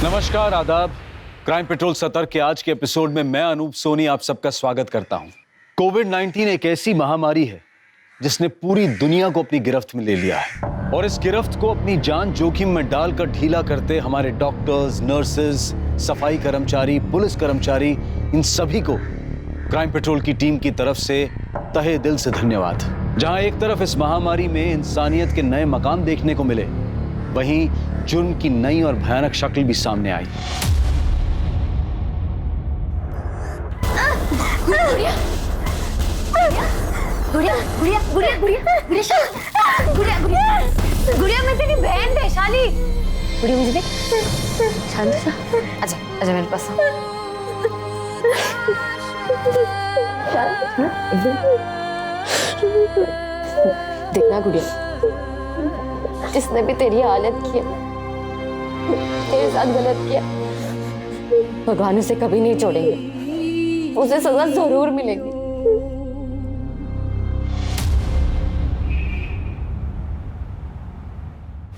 नमस्कार, आदाब। Crime petrol सतर्क के आज के एपिसोड में मैं अनूप सोनी आप सबका स्वागत करता हूं। कोविड-19 एक ऐसी महामारी है जिसने पूरी दुनिया को अपनी गिरफ्त में ले लिया है और इस गिरफ्त को अपनी जान जोखिम में डालकर ढीला करते हमारे डॉक्टर्स, नर्सेज, सफाई कर्मचारी, पुलिस कर्मचारी, इन सभी को क्राइम पेट्रोल की टीम की तरफ से तहे दिल से धन्यवाद। जहां एक तरफ इस महामारी में इंसानियत के नए मकाम देखने को मिले, वहीं जुर्म की नई और भयानक शक्ल भी सामने आई। गुड़िया, गुड़िया, गुड़िया, गुड़िया, गुड़िया, गुड़िया, गुड़िया, गुड़िया, मैं तेरी बहन वैशाली। गुड़िया मुझे देख, शांत सा, आजा, आजा मेरे पास। देखना गुड़िया, जिसने भी तेरी हालत की है, तेरे साथ गलत किया, भगवान उसे कभी नहीं छोड़ेंगे, उसे सजा जरूर मिलेगी।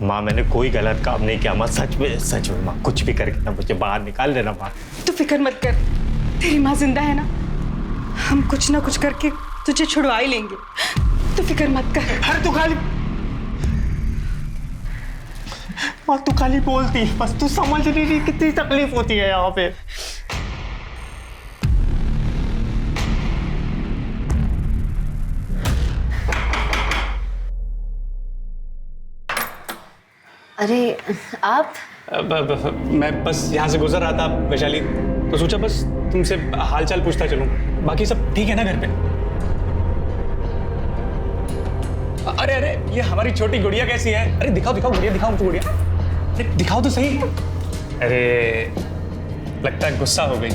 माँ मैंने कोई गलत काम नहीं किया माँ, सच में माँ, कुछ भी करके ना मुझे बाहर निकाल देना माँ। तू फिक्र मत कर, तेरी माँ जिंदा है ना, हम कुछ ना कुछ करके तुझे छुड़वा ही लेंगे, तू फिक्र मत कर। अरे तू खाली माँ, तू खाली बोलती, बस तू समझ नहीं रही कितनी तकलीफ होती है यहाँ पे। अरे आप? मैं बस यहाँ से गुजर रहा था वैशाली, तो सोचा बस तुमसे हालचाल पूछता चलूं। बाकी सब ठीक है ना घर पे? अरे अरे ये हमारी छोटी गुड़िया कैसी है? अरे दिखाओ दिखाओ गुड़िया, दिखाओ मुझे गुड़िया, अरे दिखाओ तो सही। अरे लगता है गुस्सा हो गई,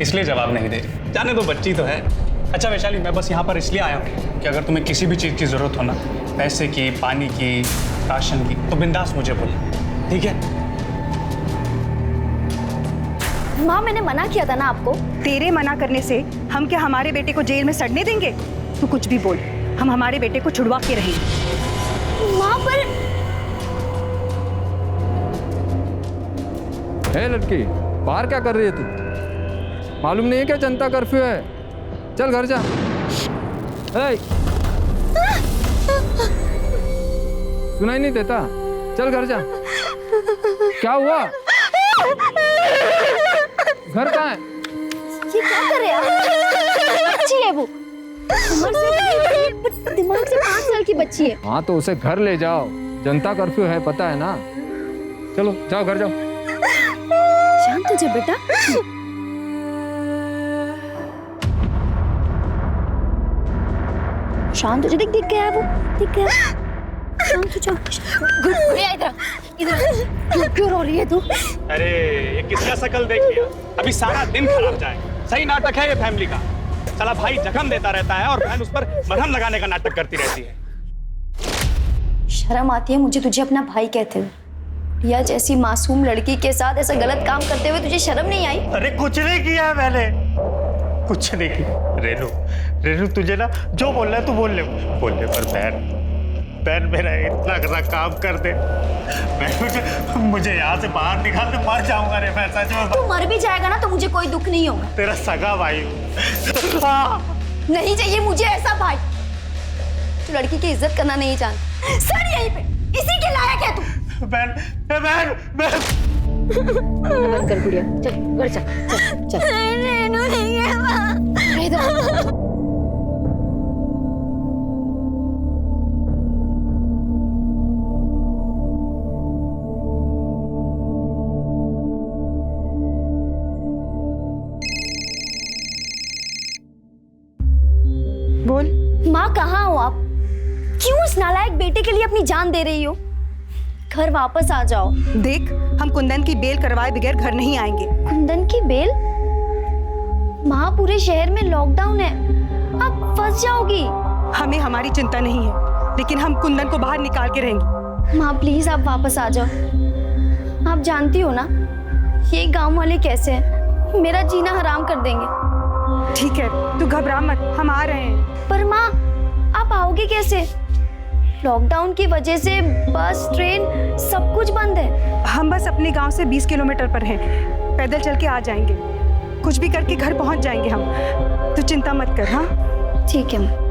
इसलिए जवाब नहीं दे रही। जाने दो, बच्ची तो है। अच्छा वैशाली, मैं बस यहाँ पर इसलिए आया हूँ कि अगर तुम्हें किसी भी चीज़ की ज़रूरत हो ना, पैसे की, पानी की, राशन की, तो बिंदास मुझे बोलो, ठीक है? माँ मैंने मना किया था ना आपको। तेरे मना करने से हम क्या हमारे बेटे को जेल में सड़ने देंगे? तू कुछ भी बोल, हम हमारे बेटे को छुड़वा के रहेंगे। माँ पर हे लड़की, बाहर क्या कर रही है तू? मालूम नहीं है क्या जनता कर्फ्यू है? चल घर जा। सुनाई नहीं देता? चल घर जा। क्या हुआ? घर कहाँ है? ये क्या कर रहे हैं आप? बच्ची है वो, उम्र से दिमाग से 5 साल की बच्ची है। हाँ तो उसे घर ले जाओ, जनता कर्फ्यू है, पता है ना। चलो जाओ घर जाओ। शांत हो जा बेटा। शांत हो जा, दिख गया वो, दिख गया। शांत हो जा। गुड़िया इधर क्यों रो रही है तू? अरे ये किसका शकल देख लिया? अभी सारा दिन खराब जाए। सही नाटक है ये फैमिली का। साला भाई जख्म देता रहता है और बहन उस पर मरहम लगाने का नाटक करती रहती है। शर्म आती है मुझे तुझे अपना भाई कहते हुए। या जैसी मासूम लड़की के साथ ऐसा गलत काम करते हुए तुझे शर्म नहीं आई? अरे कुछ नहीं किया मैंने, कुछ नहीं किया। रेनू, रेनू तुझे ना जो बोलना है तू बोल ले पर बहन मेरा इतना काम कर दे, मुझे यहाँ से बाहर निकाल दे, मर जाऊंगा रे मैं सच में। तू मर भी जाएगा ना तो मुझे कोई दुख नहीं होगा। तेरा सगा भाई नहीं चाहिए मुझे ऐसा भाई जो लड़की की इज्जत करना नहीं जानता। सर यहीं पे, इसी के लायक है तू। बहन बंद कर गुड़िया, चल घर चल। रेनू नहीं है वहाँ। बोल। माँ कहाँ हो आप? क्यों इस नालायक बेटे के लिए अपनी जान दे रही हो? घर वापस आ जाओ। देख, हम कुंदन की बेल करवाए बगैर घर नहीं आएंगे। कुंदन की बेल? माँ पूरे शहर में लॉकडाउन है, आप फंस जाओगी। हमें हमारी चिंता नहीं है, लेकिन हम कुंदन को बाहर निकाल के रहेंगे। माँ प्लीज आप वापस आ जाओ। आप जानती हो ना ये गांव वाले कैसे हैं, मेरा जीना हराम कर देंगे। ठीक है, तू घबरा मत, हम आ रहे हैं। पर माँ आप आओगे कैसे? लॉकडाउन की वजह से बस ट्रेन सब कुछ बंद है। हम बस अपने गांव से 20 किलोमीटर पर हैं। पैदल चल के आ जाएंगे, कुछ भी करके घर पहुंच जाएंगे हम। तू चिंता मत कर। हाँ ठीक है।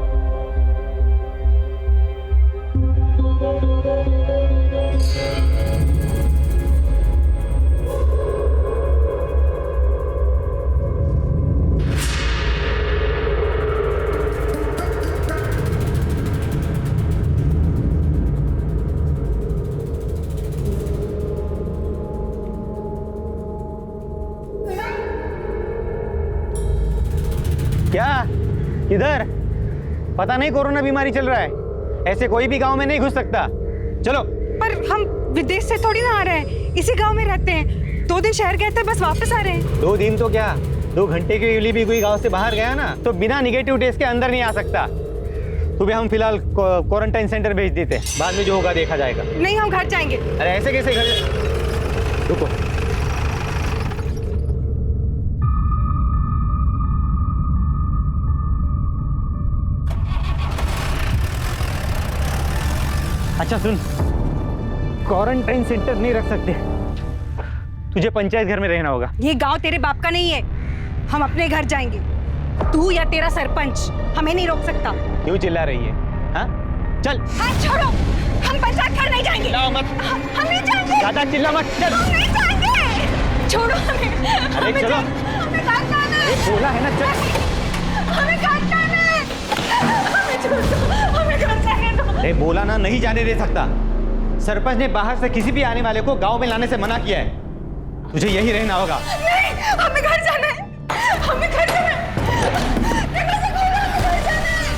क्या किधर? पता नहीं कोरोना बीमारी चल रहा है, ऐसे कोई भी गांव में नहीं घुस सकता। चलो। पर हम विदेश से थोड़ी ना आ रहे हैं, इसी गांव में रहते हैं। 2 दिन शहर गए थे, बस वापस आ रहे हैं। 2 दिन तो क्या, 2 घंटे के लिए भी कोई गांव से बाहर गया ना तो बिना निगेटिव टेस्ट के अंदर नहीं आ सकता। तुम्हें हम फिलहाल क्वारंटाइन सेंटर भेज देते हैं, बाद में जो होगा देखा जाएगा। नहीं, हम घर जाएंगे। अरे ऐसे कैसे घर? रुको। अच्छा सुन, क्वारंटाइन सेंटर नहीं रख सकते, तुझे पंचायत घर में रहना होगा। ये गांव तेरे बाप का नहीं है, हम अपने घर जाएंगे। तू या तेरा सरपंच हमें नहीं रोक सकता। क्यों चिल्ला रही है? हाँ चल। हाथ छोड़ो, हम पंचायत घर नहीं जाएंगे। चिल्लाओ मत। हम नहीं जाएंगे। ज्यादा चिल्ला मत। चल। हम नहीं जाएंगे। छोड़ो हमें। अरे हमें चलो। हमें घर जाना है। बोला है ना, चल। हमें घर जाना है। हमें छोड़ दो, हमें घर जाने दो। अरे बोला ना, नहीं जाने दे सकता। सरपंच ने बाहर से किसी भी आने वाले को गांव में लाने से मना किया है। तुझे यही रहना होगा। नहीं, हमें घर जाना है। हमें घर जाना है। देखो से बोला, हमें घर जाना है।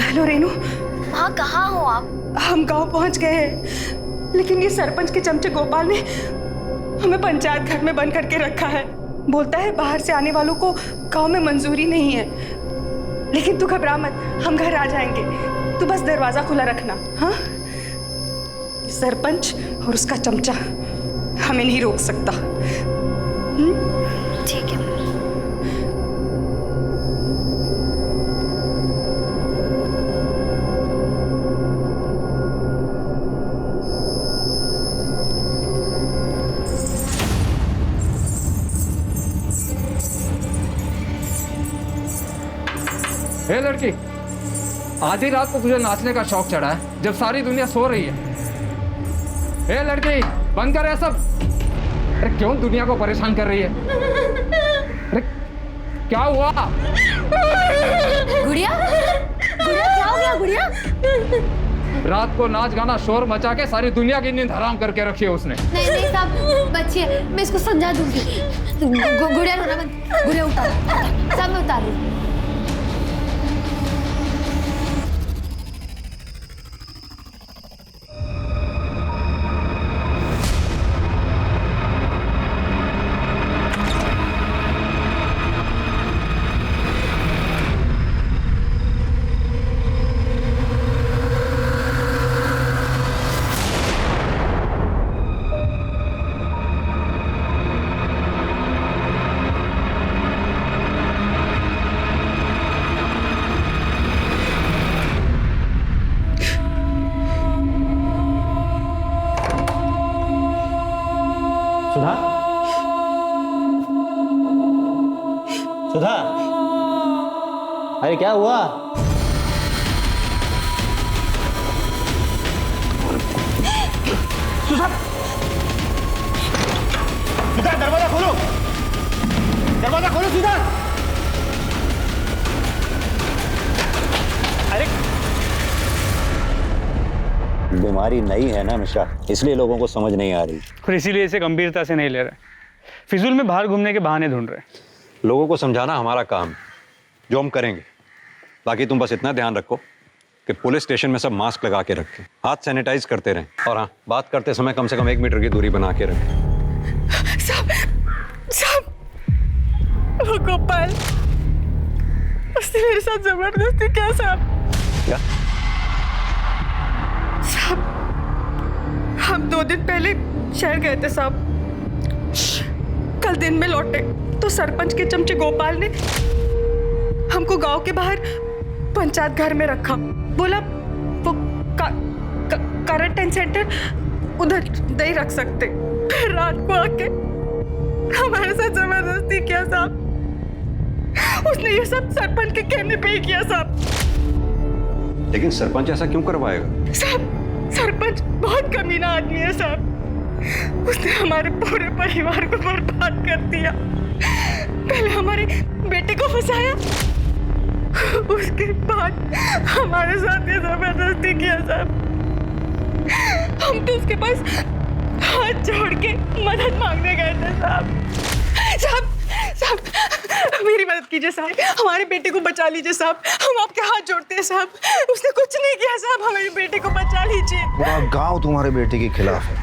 हेलो रेनू। हाँ, कहाँ हो आप? हम गांव पहुंच गए हैं, लेकिन ये सरपंच के चमचे गोपाल ने हमें पंचायत घर में बंद करके रखा है। बोलता है बाहर से आने वालों को गांव में मंजूरी नहीं है। लेकिन तू घबरा मत, हम घर आ जाएंगे। तू बस दरवाजा खुला रखना। हाँ, सरपंच और उसका चमचा हमें नहीं रोक सकता। ठीक है। हे लड़की, आधी रात को तुझे नाचने का शौक चढ़ा है जब सारी दुनिया सो रही है। हे लड़की, बंद कर ये सब। अरे क्यों दुनिया को परेशान कर रही है? अरे क्या हुआ? गुड़िया, गुड़िया क्या हो गया गुड़िया? रात को नाच गाना शोर मचा के सारी दुनिया की नींद हराम करके रखी है उसने। नहीं नहीं साहब, बच्ची है, मैं इसको समझा दूंगी। गुड़िया रोना मत, गुड़िया उतार, सब मैं उतार रही। सुधा, सुधा, अरे क्या हुआ? सुधा, सुधा दरवाजा खोलो, दरवाजा खोलो सुधा। अरे बीमारी नई है ना मिश्रा, इसलिए लोगों को समझ नहीं आ रही और इसीलिए इसे गंभीरता से नहीं ले रहे। फिजूल में बाहर घूमने के बहाने ढूंढ रहे। लोगों को समझाना हमारा काम, जो हम करेंगे। बाकी तुम बस इतना ध्यान रखो कि पुलिस स्टेशन में सब मास्क लगा के रखें, हाथ सैनिटाइज करते रहें, और हाँ, बात करते समय कम से कम 1 मीटर की दूरी बना के रखें। साहब, वो गोपाल उसने मेरे साथ जबरदस्ती किया साहब। क्या? साहब, हम 2 दिन पहले शहर गए थे साहब। कल दिन में लौटे तो सरपंच के चमचे गोपाल ने हमको गांव के बाहर पंचायत घर में रखा। बोला वो क्वारंटाइन सेंटर उधर नहीं रख सकते। फिर रात को आके हमारे साथ जबरदस्ती किया साहब। उसने ये सब सरपंच के कहने पे ही किया साहब। लेकिन सरपंच ऐसा क्यों करवाएगा? साहब, सरपंच बहुत कमीना आदमी है साहब। उसने हमारे पूरे परिवार को बर्बाद कर दिया। पहले हमारे बेटे को फंसाया, उसके बाद हमारे साथ ये जबरदस्ती किया साहब। हम तो उसके पास हाथ जोड़ के मदद मांगने गए थे साहब। साहब, साहब मेरी मदद कीजिए साहब, हमारे बेटे को बचा लीजिए साहब। हम आपके हाथ जोड़ते हैं साहब। उसने कुछ नहीं किया साहब, हमारे बेटे को बचा लीजिए। पूरा गांव तुम्हारे बेटे के खिलाफ है।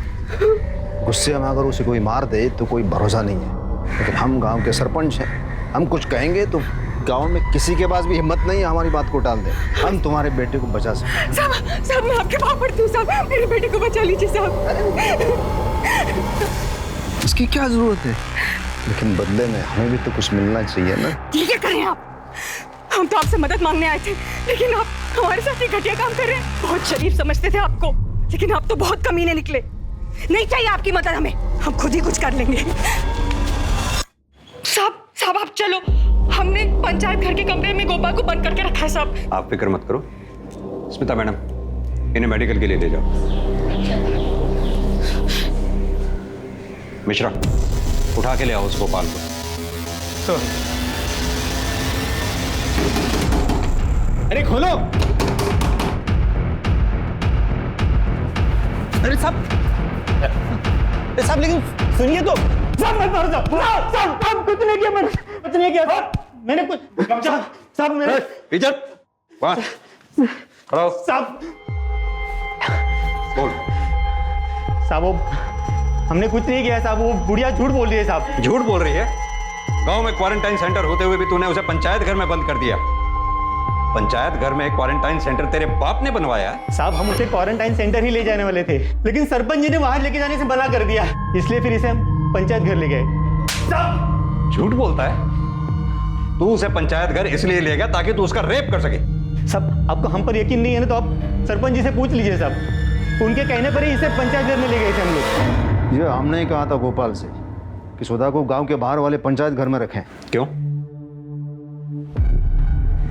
गुस्से में अगर उसे कोई मार दे तो कोई भरोसा नहीं है, लेकिन हम गांव के सरपंच हैं। हम कुछ कहेंगे तो गांव में किसी के पास भी हिम्मत नहीं है हमारी बात को टाल दे। हम तुम्हारे बेटे को बचा सकते। साहब, मैं आपके पाँव पड़ती हूँ साहब, मेरे बेटे को बचा लीजिए साहब। इसकी क्या जरूरत है, लेकिन बदले में हमें भी तो कुछ मिलना चाहिए ना। ठीक है, करें आप। हम तो आपसे मदद मांगने आए थे, लेकिन आप हमारे साथ ये घटिया काम कर रहे हैं। बहुत शरीफ समझते थे आपको, लेकिन आप तो बहुत कमीने निकले। नहीं चाहिए आपकी मदद हमें, हम खुद ही कुछ कर लेंगे। साहब आप चलो। हमने पंचायत घर के कमरे में गोपाल को बंद करके रखा है साहब। आप फिक्र मत करो। स्मिता मैडम, इन्हें मेडिकल के लिए ले जाओ। मिश्रा, उठा के ले आओ उस गोपाल को। सर, अरे खोलो। अरे साहब लेकिन सुनिए तो। साहब मैं मर जाऊं। साहब कुछ नहीं किया, मैंने कुछ नहीं किया। मैंने कुछ साहब मेरे इधर खड़ा हो। साहब बोल। साहब वो हमने कुछ नहीं किया साहब। वो बुढ़िया झूठ बोल रही है साहब। झूठ बोल रही है? गांव में क्वारंटाइन सेंटर होते हुए भी तूने उसे पंचायत घर में बंद कर दिया। पंचायत घर में एक क्वारंटाइन सेंटर तेरे बाप ने बनवाया? साहब हम उसे क्वारंटाइन सेंटर ही ले जाने वाले थे, लेकिन सरपंच जी ने वहां लेके जाने से मना कर दिया, इसलिए फिर इसे हम पंचायत घर ले गए। साहब झूठ बोलता है? तू उसे पंचायत घर इसलिए ले गया ताकि तू उसका रेप कर सके? साहब आपको हम पर यकीन नहीं है ना, तो आप सरपंच जी से पूछ लीजिए साहब। उनके कहने पर ही इसे पंचायत घर में ले गए थे हम लोग। ये हमने ही कहा था गोपाल से कि सुधा को गांव के बाहर वाले पंचायत घर में रखें। क्यों?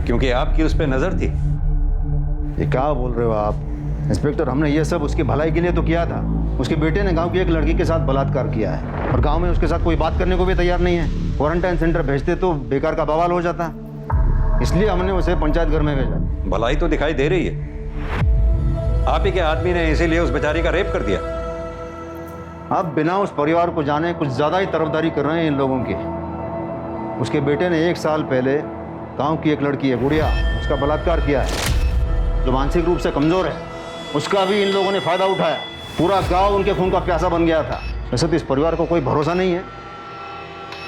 क्योंकि आपकी उस पर नजर थी। ये क्या बोल रहे हो आप इंस्पेक्टर? हमने ये सब उसकी भलाई के लिए तो किया था। उसके बेटे ने गांव की एक लड़की के साथ बलात्कार किया है और गांव में उसके साथ कोई बात करने को भी तैयार नहीं है। क्वारंटाइन सेंटर भेजते तो बेकार का बवाल हो जाता, इसलिए हमने उसे पंचायत घर में भेजा। भलाई तो दिखाई दे रही है। आप ही के आदमी ने इसीलिए उस बेचारी का रेप कर दिया। आप बिना उस परिवार को जाने कुछ ज्यादा ही तरफदारी कर रहे हैं इन लोगों की। उसके बेटे ने 1 साल पहले गांव की एक लड़की है गुड़िया, उसका बलात्कार किया है, जो मानसिक रूप से कमजोर है। उसका भी इन लोगों ने फायदा उठाया। पूरा गांव उनके खून का प्यासा बन गया था। वैसे तो इस परिवार को कोई भरोसा नहीं है,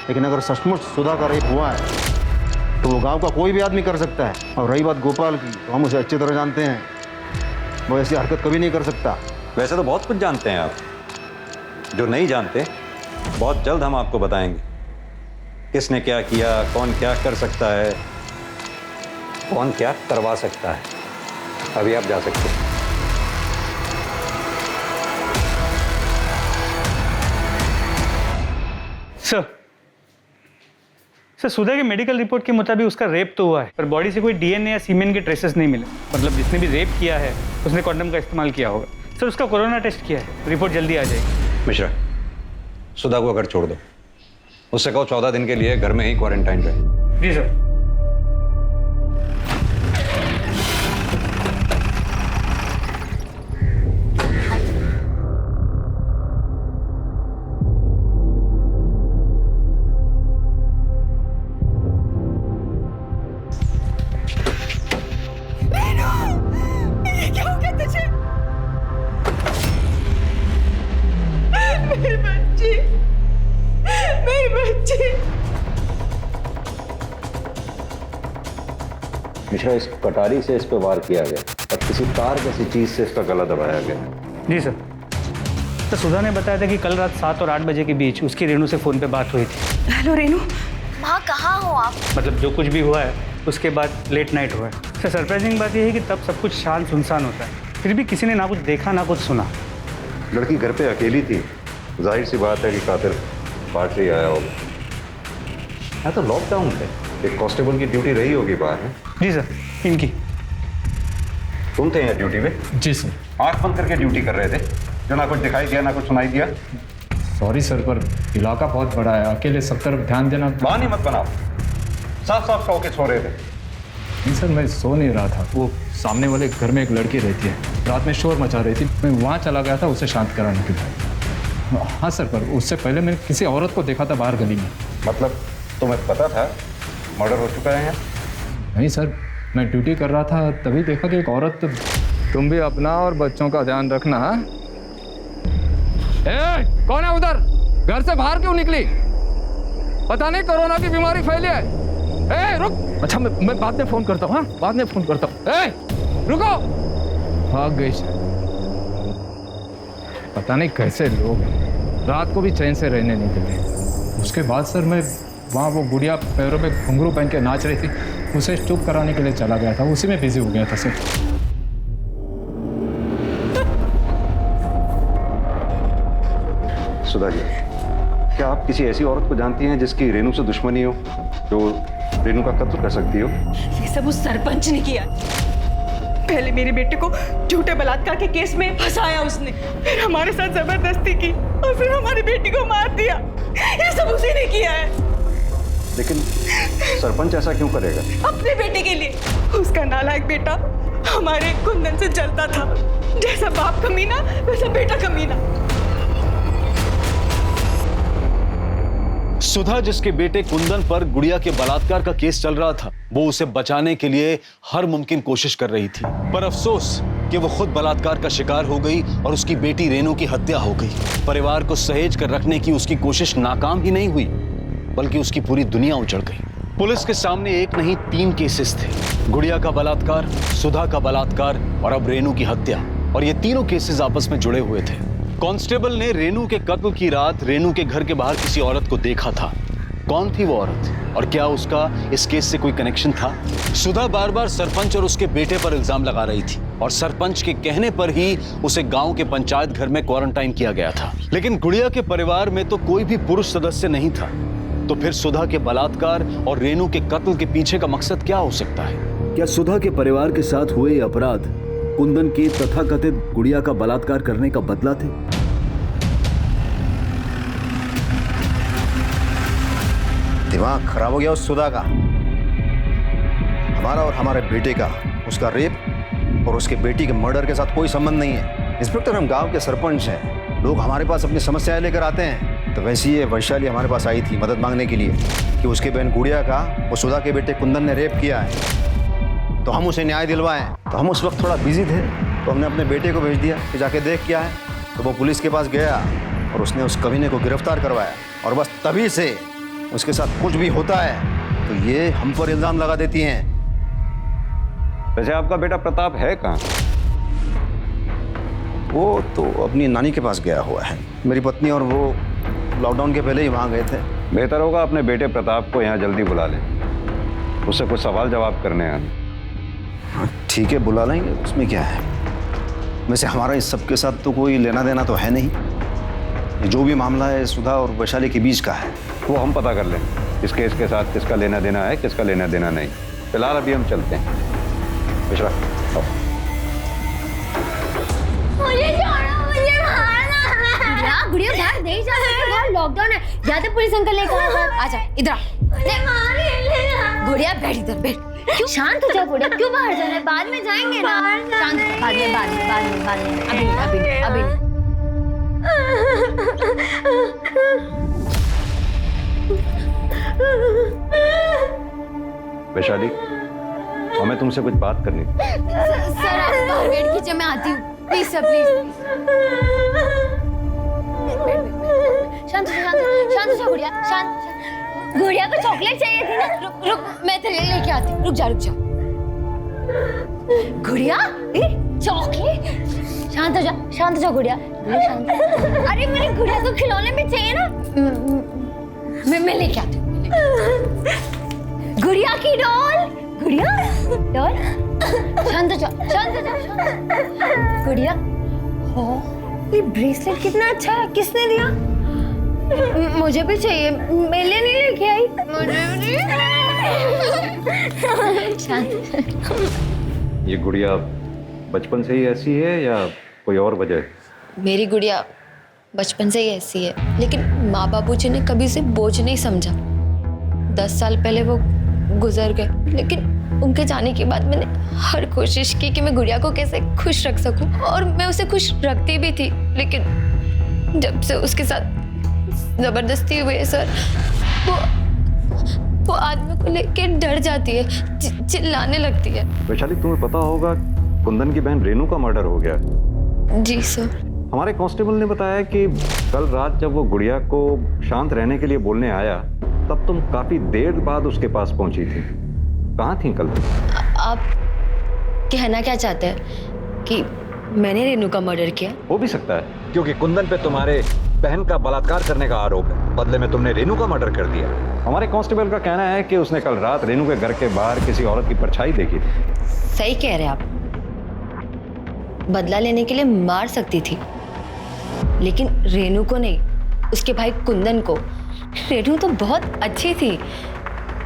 लेकिन अगर सचमुच सुधा का रेप हुआ है तो वो गांव का कोई भी आदमी कर सकता है। और रही बात गोपाल की, तो हम उसे अच्छी तरह जानते हैं, वो ऐसी हरकत कभी नहीं कर सकता। वैसे तो बहुत कुछ जानते हैं आप, जो नहीं जानते बहुत जल्द हम आपको बताएंगे। किसने क्या किया, कौन क्या कर सकता है, कौन क्या करवा सकता है। अभी आप जा सकते हैं। सर, सुधा की मेडिकल रिपोर्ट के मुताबिक उसका रेप तो हुआ है, पर बॉडी से कोई डीएनए या सीमेन के ट्रेसेस नहीं मिले। मतलब जिसने भी रेप किया है उसने कॉन्डम का इस्तेमाल किया होगा। सर उसका कोरोना टेस्ट किया है, रिपोर्ट जल्दी आ जाएगी। मिश्रा, सुधा को अगर छोड़ दो, उससे कहो 14 दिन के लिए घर में ही क्वारंटाइन रहे। जी सर। अच्छा, इस कटारी से इस पे वार किया गया और किसी तार जैसी चीज से इसका गला दबाया गया। जी सर। तो सुधा ने बताया था कि कल रात 7 और 8 बजे के बीच उसकी रेनू से फ़ोन पे बात हुई थी। हेलो रेनू। माँ कहाँ हो आप? मतलब जो कुछ भी हुआ है उसके बाद लेट नाइट हुआ है। सर सरप्राइजिंग बात यह है कि तब सब कुछ शांत सुनसान होता है, फिर भी किसी ने ना कुछ देखा ना कुछ सुना। लड़की घर पे अकेली थी, जाहिर सी बात है कि कातिल पार्टी आया होगा। यहाँ तो लॉकडाउन है, एक कांस्टेबल की ड्यूटी रही होगी बाहर है। जी सर, इनकी। तुम थे यहाँ ड्यूटी पे? जी सर। आंख बंद करके ड्यूटी कर रहे थे, जो ना कुछ दिखाई दिया ना कुछ सुनाई दिया। सॉरी सर, पर इलाका बहुत बड़ा है, अकेले सब तरफ ध्यान देना। बहाने मत बनाओ, साफ साफ सो के सो रहे थे। नहीं सर, मैं सो नहीं रहा था। वो सामने वाले घर में एक लड़की रहती है, रात में शोर मचा रही थी, मैं वहाँ चला गया था उसे शांत कराने के लिए। हाँ सर, पर उससे पहले मैंने किसी औरत को देखा था बाहर गली में। मतलब तुम्हें पता था मर्डर हो चुका है यहाँ? नहीं सर, मैं ड्यूटी कर रहा था तभी देखा कि एक औरत। तुम भी अपना और बच्चों का ध्यान रखना। कौन है उधर? घर से बाहर क्यों निकली? पता नहीं कोरोना की बीमारी फैली है। रुक। अच्छा, मैं बाद में फोन करता हूँ। हाँ, बाद में फोन करता हूँ। रुको। भाग गई। पता नहीं कैसे लोग रात को भी चैन से रहने नहीं देते। उसके बाद सर मैं वहाँ वो गुड़िया पैरों पे घुंघरू पहन के नाच रही थी, उसे चुप कराने के लिए चला गया था, उसी में बिजी हो गया था सर। सुधा जी, क्या आप किसी ऐसी औरत को जानती हैं जिसकी रेनू से दुश्मनी हो, जो रेनू का कत्ल कर सकती हो? ये सब उस सरपंच ने किया। पहले मेरे बेटे को झूठे बलात्कार के केस में फंसाया उसने, फिर हमारे साथ जबरदस्ती की और फिर हमारी बेटी को मार दिया। ये सब उसी ने किया है। लेकिन सरपंच ऐसा क्यों करेगा? अपने बेटे के लिए। उसका नालायक बेटा हमारे कुंदन से जलता था। जैसा बाप कमीना वैसा बेटा कमीना। सुधा जिसके बेटे कुंदन पर गुड़िया के बलात्कार का केस चल रहा था, वो उसे बचाने के लिए हर मुमकिन कोशिश कर रही थी, पर अफसोस कि वो खुद बलात्कार का शिकार हो गई और उसकी बेटी रेनू की हत्या हो गई। परिवार को सहेज कर रखने की उसकी कोशिश नाकाम ही नहीं हुई, बल्कि उसकी पूरी दुनिया उजड़ गई। पुलिस के सामने एक नहीं 3 केसेस थे, गुड़िया का बलात्कार, सुधा का बलात्कार और अब रेनू की हत्या, और ये तीनों केसेस आपस में जुड़े हुए थे। कांस्टेबल ने रेनू के कत्ल की रात रेनू के घर के बाहर किसी औरत को देखा था। कौन थी वो औरत और क्या उसका इस केस से कोई कनेक्शन था? सुधा बार बार सरपंच और उसके बेटे पर इल्जाम लगा रही थी और सरपंच के कहने पर ही उसे गांव के पंचायत घर में क्वारंटाइन किया गया था। लेकिन गुड़िया के परिवार में तो कोई भी पुरुष सदस्य नहीं था, तो फिर सुधा के बलात्कार और रेनू के कत्ल के पीछे का मकसद क्या हो सकता है? क्या सुधा के परिवार के साथ हुए अपराध कुंदन के तथाकथित गुड़िया का बलात्कार करने का बदला थे? दिमाग खराब हो गया उस सुधा का। हमारा और हमारे बेटे का उसका रेप और उसके बेटी के मर्डर के साथ कोई संबंध नहीं है। इंस्पेक्टर, हम गांव के सरपंच हैं, लोग हमारे पास अपनी समस्याएं लेकर आते हैं। तो वैसे ही वैशाली हमारे पास आई थी मदद मांगने के लिए कि उसके बहन गुड़िया का वो सुधा के बेटे कुंदन ने रेप किया है, तो हम उसे न्याय दिलवाएं। तो हम उस वक्त थोड़ा बिजी थे, तो हमने अपने बेटे को भेज दिया कि जाके देख क्या है। तो वो पुलिस के पास गया और उसने उस कमीने को गिरफ्तार करवाया, और बस तभी से उसके साथ कुछ भी होता है तो ये हम पर इल्जाम लगा देती हैं। वैसे आपका बेटा प्रताप है कहाँ? वो तो अपनी नानी के पास गया हुआ है। मेरी पत्नी और वो लॉकडाउन के पहले ही वहाँ गए थे। बेहतर होगा अपने बेटे प्रताप को यहाँ जल्दी बुला लें, उससे कुछ सवाल जवाब करने हैं। ठीक है, बुला लेंगे, उसमें क्या है। वैसे हमारा इस सब के साथ तो कोई लेना देना तो है नहीं। ये जो भी मामला है सुधा और वैशाली के बीच का है, वो हम पता कर लें इस केस के साथ किसका लेना देना है, किसका लेना देना नहीं। फिलहाल अभी हम चलते हैं। मिश्रा, मुझे छोड़ो, मुझे मारना है। गुड़िया बाहर नहीं जा सकती, बाहर लॉकडाउन है। जाते पुलिस अंकल लेकर आजा इधर आ। गुड़िया बैठ इधर बैठ। क्यों शांत हो जा गुड़िया, क्यों बाहर जाना है? बाद में जाएंगे ना, शांत। बाद में अभी वैशाली, हमें तुमसे कुछ बात करनी थी। सर आप बाहर वेट कीजिए, मैं आती हूँ। Please sir, please. शांत हो जा गुड़िया, शांत। गुड़िया को चॉकलेट चाहिए थी ना? रुक मैं तेरे लिए लेके आती हूँ। रुक जा। गुड़िया, चॉकलेट। शांत हो जा गुड़िया, शांत। अरे मेरी गुड़िया को खिलौने में चाहिए ना, मैं लेके आती हूँ। गुड़िया की डॉल, डॉल। शांत हो जा। गुड़िया, ये ब्रेसलेट कितना अच्छा है, किसने दिया? मुझे भी चाहिए, मेले नहीं लेके आई। मुझे भी नहीं। शांत। ये गुड़िया बचपन से ही ऐसी है या कोई और वजह है? मेरी गुड़िया बचपन से ही ऐसी है, लेकिन माँ बाबूजी ने कभी उसे बोझ नहीं समझा। 10 साल पहले वो गुजर गए, लेकिन उनके जाने के बाद मैंने हर कोशिश की कि मैं गुड़िया को कैसे खुश रख सकूं, और मैं उसे खुश रखती भी थी। लेकिन जब से उसके साथ जबरदस्ती हुई है सर, वो आदमी को लेके डर जाती है, चिल्लाने लगती है। वैशाली, तुम्हें पता होगा कुंदन की बहन रेनू का मर्डर हो गया। जी सर। हमारे कांस्टेबल ने बताया कि कल रात जब वो गुड़िया को शांत रहने के लिए बोलने आया, तब तुम काफी देर बाद उसके पास पहुंची थी। कहाँ थी कल तुम? आप कहना क्या चाहते हैं कि मैंने रेनू का मर्डर किया? हो भी सकता है, क्योंकि कुंदन पे तुम्हारे बहन का बलात्कार करने का आरोप है। बदले में तुमने रेनू का मर्डर कर दिया। हमारे कांस्टेबल का कहना है कि उसने कल रात रेनू के घर के बाहर किसी औरत की परछाई देखी थी। सही कह रहे हैं आप। बदला लेने के लिए मार सकती थी, लेकिन रेनू को नहीं, उसके भाई कुंदन को। रेनू तो बहुत अच्छी थी,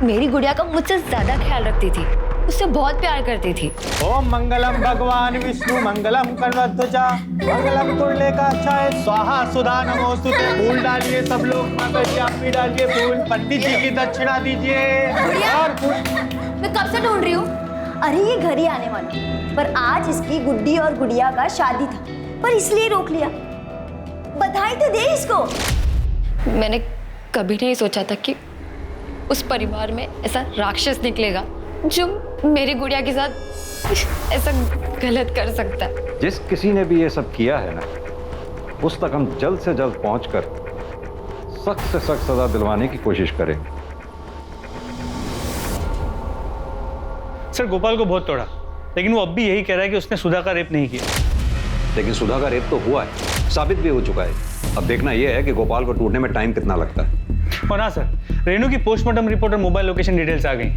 मेरी गुड़िया का मुझसे ज्यादा ख्याल रखती थी, उससे बहुत प्यार करती थी। ओम मंगलम भगवान विष्णु मंगलम कन्वध्वजा मंगलम कुंडलेकाक्षाय स्वाहा सुधा नमोस्तुते। फूल डालिए सब लोग, माता जी आप भी डालिए फूल। पंडित जी की दक्षिणा दीजिए। और मैं कब से ढूंढ रही हूँ। अरे ये घर ही आने वाला, पर आज इसकी गुड्डी और गुड़िया का शादी था, पर इसलिए रोक लिया। बधाई तो दे इसको। मैंने कभी नहीं सोचा था कि उस परिवार में ऐसा राक्षस निकलेगा जो मेरी गुड़िया के साथ ऐसा गलत कर सकता है। जिस किसी ने भी ये सब किया है ना, उस तक हम जल्द से जल्द पहुंचकर सख्त से सख्त सजा दिलवाने की कोशिश करें। सर, गोपाल को बहुत तोड़ा, लेकिन वो अब भी यही कह रहा है कि उसने सुधा का रेप नहीं किया। लेकिन सुधा का रेप तो हुआ है, साबित भी हो चुका है। अब देखना यह है कि गोपाल को ढूंढने में टाइम कितना लगता है। और हाँ सर, रेनू की पोस्टमार्टम रिपोर्ट और मोबाइल लोकेशन डिटेल्स आ गई।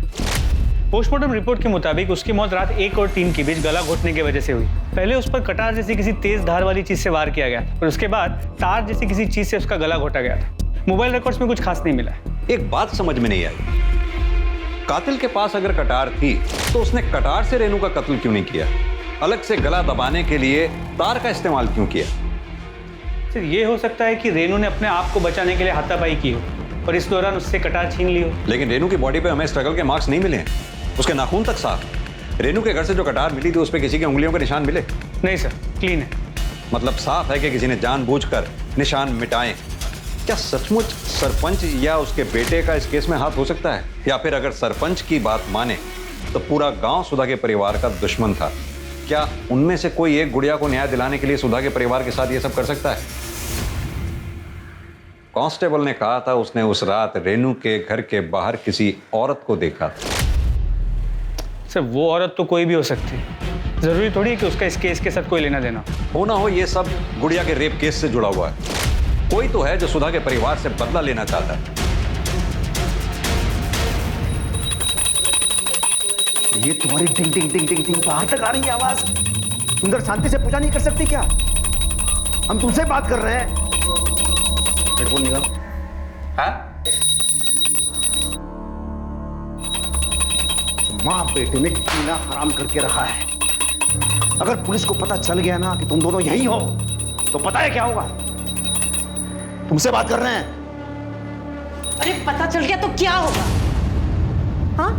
पोस्टमार्टम रिपोर्ट के मुताबिक उसकी मौत रात 1 और 3 के बीच गला घोटने की वजह से हुई। पहले उस पर कटार जैसी किसी तेज धार वाली चीज से वार किया गया और उसके बाद तार जैसी किसी चीज से उसका गला घोटा गया था। मोबाइल रिकॉर्ड्स में कुछ खास नहीं मिला। एक बात समझ में नहीं आई, कातिल के पास अगर कटार थी तो उसने कटार से रेनू का कत्ल क्यों नहीं किया? अलग से गला दबाने के लिए तार का इस्तेमाल क्यों किया? सर, ये हो सकता है कि रेनू ने अपने आप को बचाने के लिए हाथापाई की हो और इस दौरान उससे कटार छीन ली हो। लेकिन रेनू की बॉडी पे हमें स्ट्रगल के मार्क्स नहीं मिले हैं, उसके नाखून तक साफ। रेनू के घर से जो कटार मिली थी उस पर किसी की उंगलियों के निशान मिले? नहीं सर, क्लीन है। मतलब साफ है कि किसी ने जानबूझकर निशान मिटाए। क्या सचमुच सरपंच या उसके बेटे का इस केस में हाथ हो सकता है? या फिर अगर सरपंच की बात माने तो पूरा गांव सुधा के परिवार का दुश्मन था। क्या उनमें से कोई एक गुड़िया को न्याय दिलाने के लिए सुधा के परिवार के साथ ये सब कर सकता है? कांस्टेबल ने कहा था उसने उस रात रेनू के घर के बाहर किसी औरत को देखा था। सर, वो औरत तो कोई भी हो सकती है, जरूरी थोड़ी है कि उसका इस केस के साथ कोई लेना देना हो ना हो। ये सब गुड़िया के रेप केस से जुड़ा हुआ है। कोई तो है जो सुधा के परिवार से बदला लेना चाहता है। ये तुम्हारी टिंग टिंग टिंग टिंग टिंग बाहर तक आ रही है आवाज। सुंदर शांति से पूजा नहीं कर सकती क्या? हम तुमसे बात कर रहे हैं। हेडफोन निकाल। माँ बेटे ने जीना हराम करके रखा है। अगर पुलिस को पता चल गया ना कि तुम दोनों यही हो तो पता है क्या होगा? तुमसे बात कर रहे हैं। अरे पता चल गया तो क्या होगा? हाँ,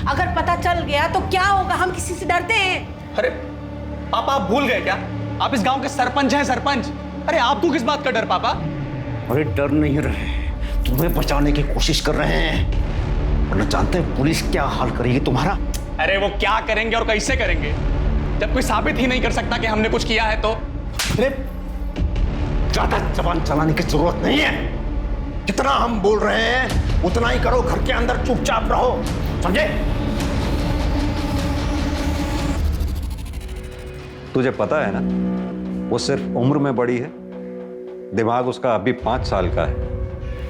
अगर पता चल गया तो क्या होगा? हम किसी से डरते हैं? अरे पापा, आप भूल गए क्या? आप इस गांव के सरपंच हैं, सरपंच। अरे आपको किस बात का डर पापा? अरे डर नहीं रहे, तुम्हें बचाने की कोशिश कर रहे हैं। वरना जानते हैं पुलिस क्या हाल करेगी तुम्हारा? अरे वो क्या करेंगे और कैसे करेंगे जब कोई साबित ही नहीं कर सकता कि हमने कुछ किया है तो? अरे ज्यादा जबान चलाने की जरूरत नहीं है। जितना हम बोल रहे हैं उतना ही करो। घर के अंदर चुपचाप रहो, समझे? तुझे पता है ना, वो सिर्फ उम्र में बड़ी है, दिमाग उसका अभी 5 साल का है।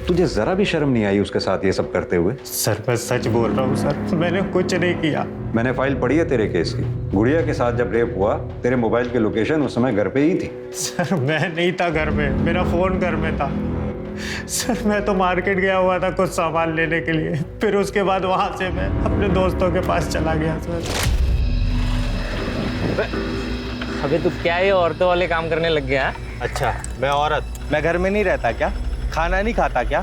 तुझे जरा भी शर्म नहीं आई उसके साथ ये सब करते हुए? सर मैं सच बोल रहा हूँ सर, मैंने कुछ नहीं किया। मैंने फाइल पढ़ी है तेरे केस की। गुड़िया के साथ जब रेप हुआ, तेरे मोबाइल की लोकेशन उस समय घर पे ही थी। सर मैं नहीं था घर में, मेरा फोन घर में था। सर मैं तो मार्केट गया हुआ था कुछ सामान लेने के लिए, फिर उसके बाद वहां से मैं अपने दोस्तों के पास चला गया सर। अबे तू क्या ये औरतों वाले काम करने लग गया? अच्छा मैं औरत, मैं घर में नहीं रहता क्या? खाना नहीं खाता क्या?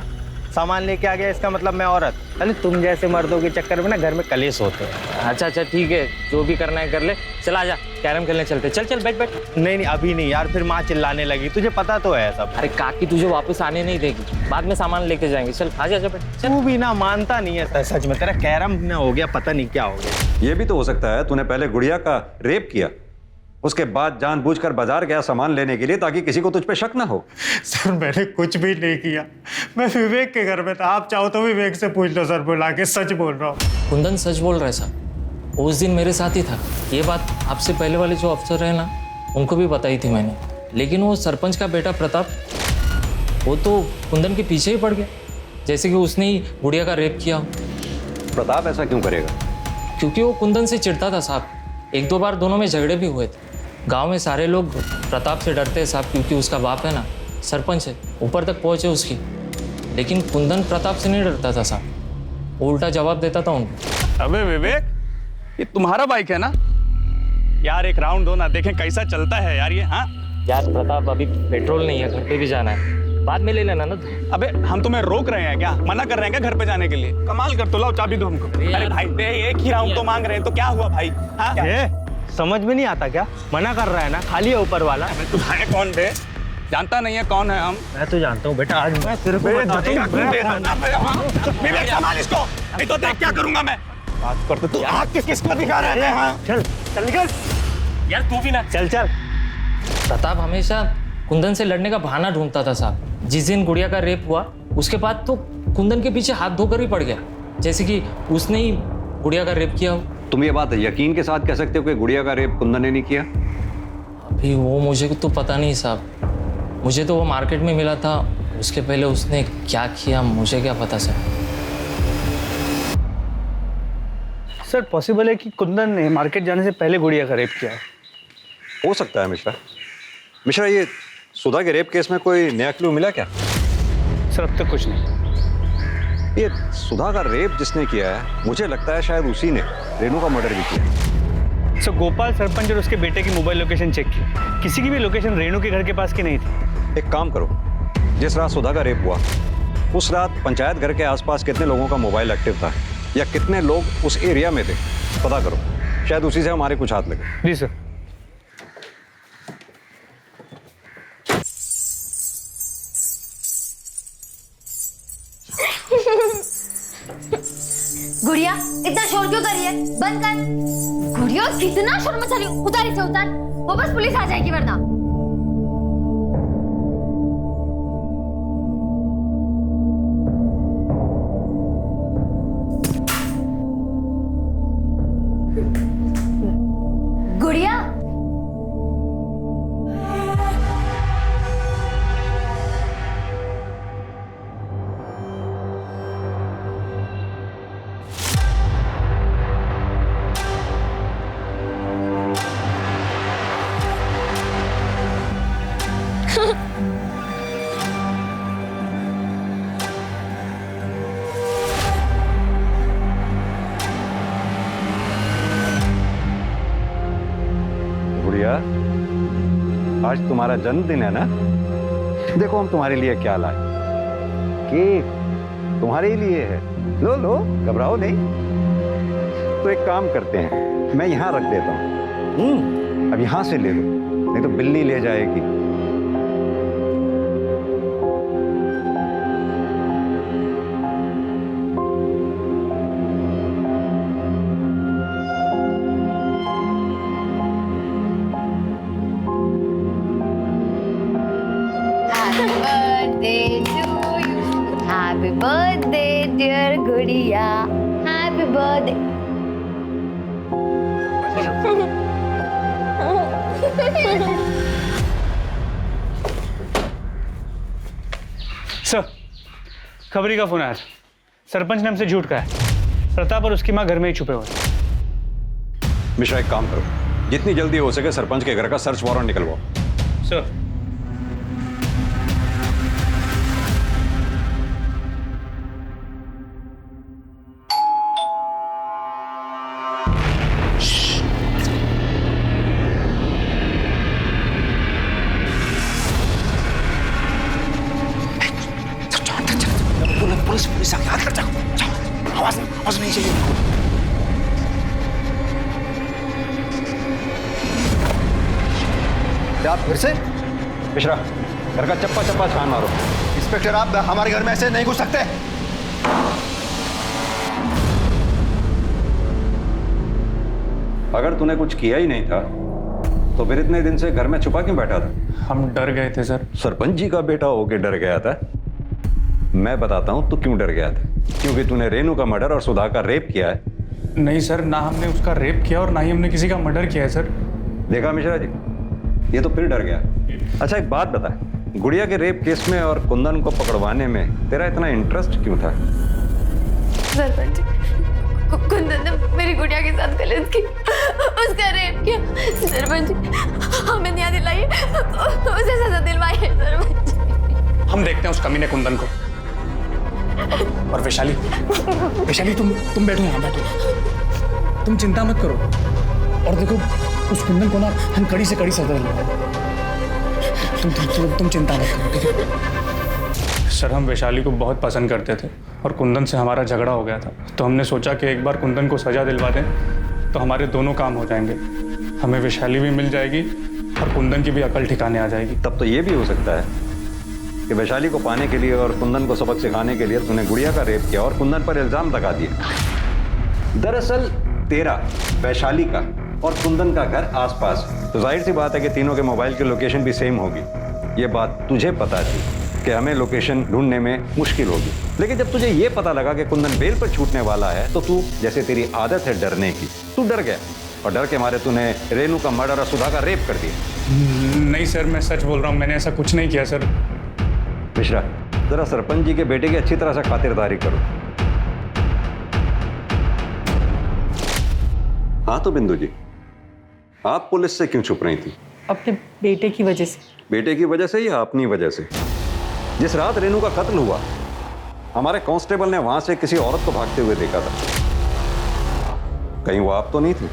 सामान लेके आ गया इसका मतलब मैं औरत? अरे तुम जैसे मर्दों के चक्कर में ना घर में कलेश होते हैं। अच्छा अच्छा ठीक है, जो भी करना है कर ले। चल आजा, कैरम खेलने चलते। चल चल बैठ बैठ। नहीं नहीं अभी नहीं यार, फिर माँ चिल्लाने लगी, तुझे पता तो है सब। अरे काकी तुझे वापस आने नहीं देगी, बाद में सामान लेके जाएंगे। चल आजा आजा बैठ। तू भी ना मानता नहीं है सच में, तेरा कैरम ना हो गया, पता नहीं क्या हो गया। ये भी तो हो सकता है तूने पहले गुड़िया का रेप किया, उसके बाद जानबूझकर बाजार गया सामान लेने के लिए ताकि किसी को तुझ पे शक ना हो। सर मैंने कुछ भी नहीं किया, मैं विवेक के घर में था। आप चाहो तो विवेक से पूछ लो सर, बुला के, सच बोल रहा हूँ। कुंदन सच बोल रहा है साहब, उस दिन मेरे साथ ही था। ये बात आपसे पहले वाले जो अफसर है ना, उनको भी बताई थी मैंने। लेकिन वो सरपंच का बेटा प्रताप, वो तो कुंदन के पीछे ही पड़ गया, जैसे कि उसने ही गुड़िया का रेप किया हो। प्रताप ऐसा क्यों करेगा? क्योंकि वो कुंदन से चिढ़ता था साहब। 1-2 बार दोनों में झगड़े भी हुए थे। गांव में सारे लोग प्रताप से डरते हैं साहब, क्योंकि उसका बाप है ना सरपंच है, ऊपर तक पहुंचे उसकी। लेकिन कुंदन प्रताप से नहीं डरता था साहब, वो उल्टा जवाब देता था उनको। अबे विवेक, ये तुम्हारा बाइक है ना यार? एक राउंड दो ना, देखें कैसा चलता है यार ये। हाँ यार प्रताप, अभी पेट्रोल नहीं है, घर पे भी जाना है, बाद में ले लेना ना। अबे हम तुम्हें रोक रहे हैं क्या? मना कर रहे हैं क्या घर पे जाने के लिए? कमाल कर, तो लाओ चाबी दो हमको। अरे भाई दे, एक ही राउंड तो मांग रहे हैं, तो क्या हुआ भाई? हाँ समझ में नहीं आता क्या? मना कर रहा है ना, खाली है ऊपर वाला। तुम्हारे कौन बे? जानता नहीं है कौन है हम? मैं तो जानता हूँ बेटा, आज मैं तेरे को विवेक संभाल इसको, नहीं तो देख क्या करूंगा मैं। बात करते तू आग किसको दिखा रहे हैं? हाँ चल चल निकल यार तू भी ना चल चल। प्रताप हमेशा कुंदन से लड़ने का बहाना ढूंढता था साहब। जिस दिन गुड़िया का रेप हुआ, उसके बाद तो कुंदन के पीछे हाथ धोकर ही पड़ गया, जैसे कि उसने ही गुड़िया का रेप किया हो। तुम ये बात यकीन के साथ कह सकते हो कि गुड़िया का रेप कुंदन ने नहीं किया? अभी वो मुझे तो पता नहीं साहब, मुझे तो वो मार्केट में मिला था, उसके पहले उसने क्या किया मुझे क्या पता सर। सर पॉसिबल है कि कुंदन ने मार्केट जाने से पहले गुड़िया का रेप किया है। हो सकता है मिश्रा। मिश्रा, ये सुधा के रेप केस में कोई नया क्लू मिला क्या? सर अब तक कुछ नहीं। ये सुधा का रेप जिसने किया है, मुझे लगता है शायद उसी ने रेनू का मर्डर भी किया। सर गोपाल सरपंच और उसके बेटे की मोबाइल लोकेशन चेक की, किसी की भी लोकेशन रेनू के घर के पास की नहीं थी। एक काम करो, जिस रात सुधा का रेप हुआ उस रात पंचायत घर के आसपास कितने लोगों का मोबाइल एक्टिव था, या कितने लोग उस एरिया में थे, पता करो। शायद उसी से हमारे कुछ हाथ लगे। जी सर। गुड़िया इतना शोर क्यों कर रही है? बंद कर। गुड़िया कितना शोर मचा रही है, उतार इसे उतार, वो बस पुलिस आ जाएगी वरना। गुड़िया गुड़िया, आज तुम्हारा जन्मदिन है ना? देखो हम तुम्हारे लिए क्या लाए। केक तुम्हारे ही लिए है, लो लो, घबराओ नहीं। तो एक काम करते हैं, मैं यहाँ रख देता हूँ, अब यहाँ से ले लो, नहीं तो बिल्ली ले जाएगी। Happy birthday, dear Gudiya. Happy birthday. खबरी का फोन आया था। सरपंच ने हमसे झूठ कहा है। प्रताप और उसकी माँ घर में ही छुपे हुए हैं। मिश्रा, एक काम करो, जितनी जल्दी हो सके सरपंच के घर का सर्च वारंट निकलवाओ। सर। पुलिस आके हाथ कर जाओ। आवाज नहीं चाहिए। क्या फिर से? मिश्रा, घर का चप्पा चप्पा छान मारो। इंस्पेक्टर, आप हमारे घर में ऐसे नहीं घुस सकते। अगर तूने कुछ किया ही नहीं था तो फिर इतने दिन से घर में छुपा क्यों बैठा था? हम डर गए थे सर। सरपंच जी का बेटा होके डर गया था? मैं बताता हूं तू क्यों डर गया था। क्योंकि तूने रेनू का मर्डर और सुधा का रेप किया है। नहीं सर, ना हमने उसका रेप किया और ना ही हमने किसी का मर्डर किया है सर। देखा मिश्रा जी, ये तो फिर डर गया। अच्छा एक बात बता, गुड़िया के रेप केस में और कुंदन को पकड़वाने में तेरा इतना इंटरेस्ट क्यों था? सरपंच, कुंदन ने मेरी गुड़िया के साथ गलत की, उसका रेप किया। सरपंच, हमें न्याय दिलाइए, उसे सजा दिलवाइए सरपंच। हम देखते हैं उस कमीने कुंदन को। और वैशाली, तुम बैठो यहाँ, बैठो। तुम चिंता मत करो। और देखो, उस कुंदन को ना हम कड़ी से कड़ी सजा दिलवाएंगे। तुम चिंता मत करो, ठीक है? सर, हम वैशाली को बहुत पसंद करते थे और कुंदन से हमारा झगड़ा हो गया था, तो हमने सोचा कि एक बार कुंदन को सजा दिलवा दें तो हमारे दोनों काम हो जाएंगे। हमें वैशाली भी मिल जाएगी और कुंदन की भी अकल ठिकाने आ जाएगी। तब तो ये भी हो सकता है कि वैशाली को पाने के लिए और कुंदन को सबक सिखाने के लिए तूने गुड़िया का रेप किया और कुंदन पर इल्जाम लगा दिया। दरअसल तेरा, वैशाली का और कुंदन का घर आसपास, तो जाहिर सी बात है कि तीनों के मोबाइल की लोकेशन भी सेम होगी। ये बात तुझे पता थी कि हमें लोकेशन ढूंढने में मुश्किल होगी, लेकिन जब तुझे ये पता लगा कि कुंदन बेल पर छूटने वाला है तो तू, जैसे तेरी आदत है डरने की, तू डर गया और डर के मारे तूने रेनू का मर्डर और सुधा का रेप कर दिया। नहीं सर, मैं सच बोल रहा हूँ, मैंने ऐसा कुछ नहीं किया सर। मिश्रा, जरा सरपंच जी के बेटे की अच्छी तरह से खातिरदारी करो। हाँ तो बिंदु जी, आप पुलिस से क्यों छुप रही थी? अपने बेटे की वजह से। बेटे की वजह से या अपनी वजह से? जिस रात रेनू का कत्ल हुआ, हमारे कांस्टेबल ने वहां से किसी औरत को भागते हुए देखा था। कहीं वो आप तो नहीं थी?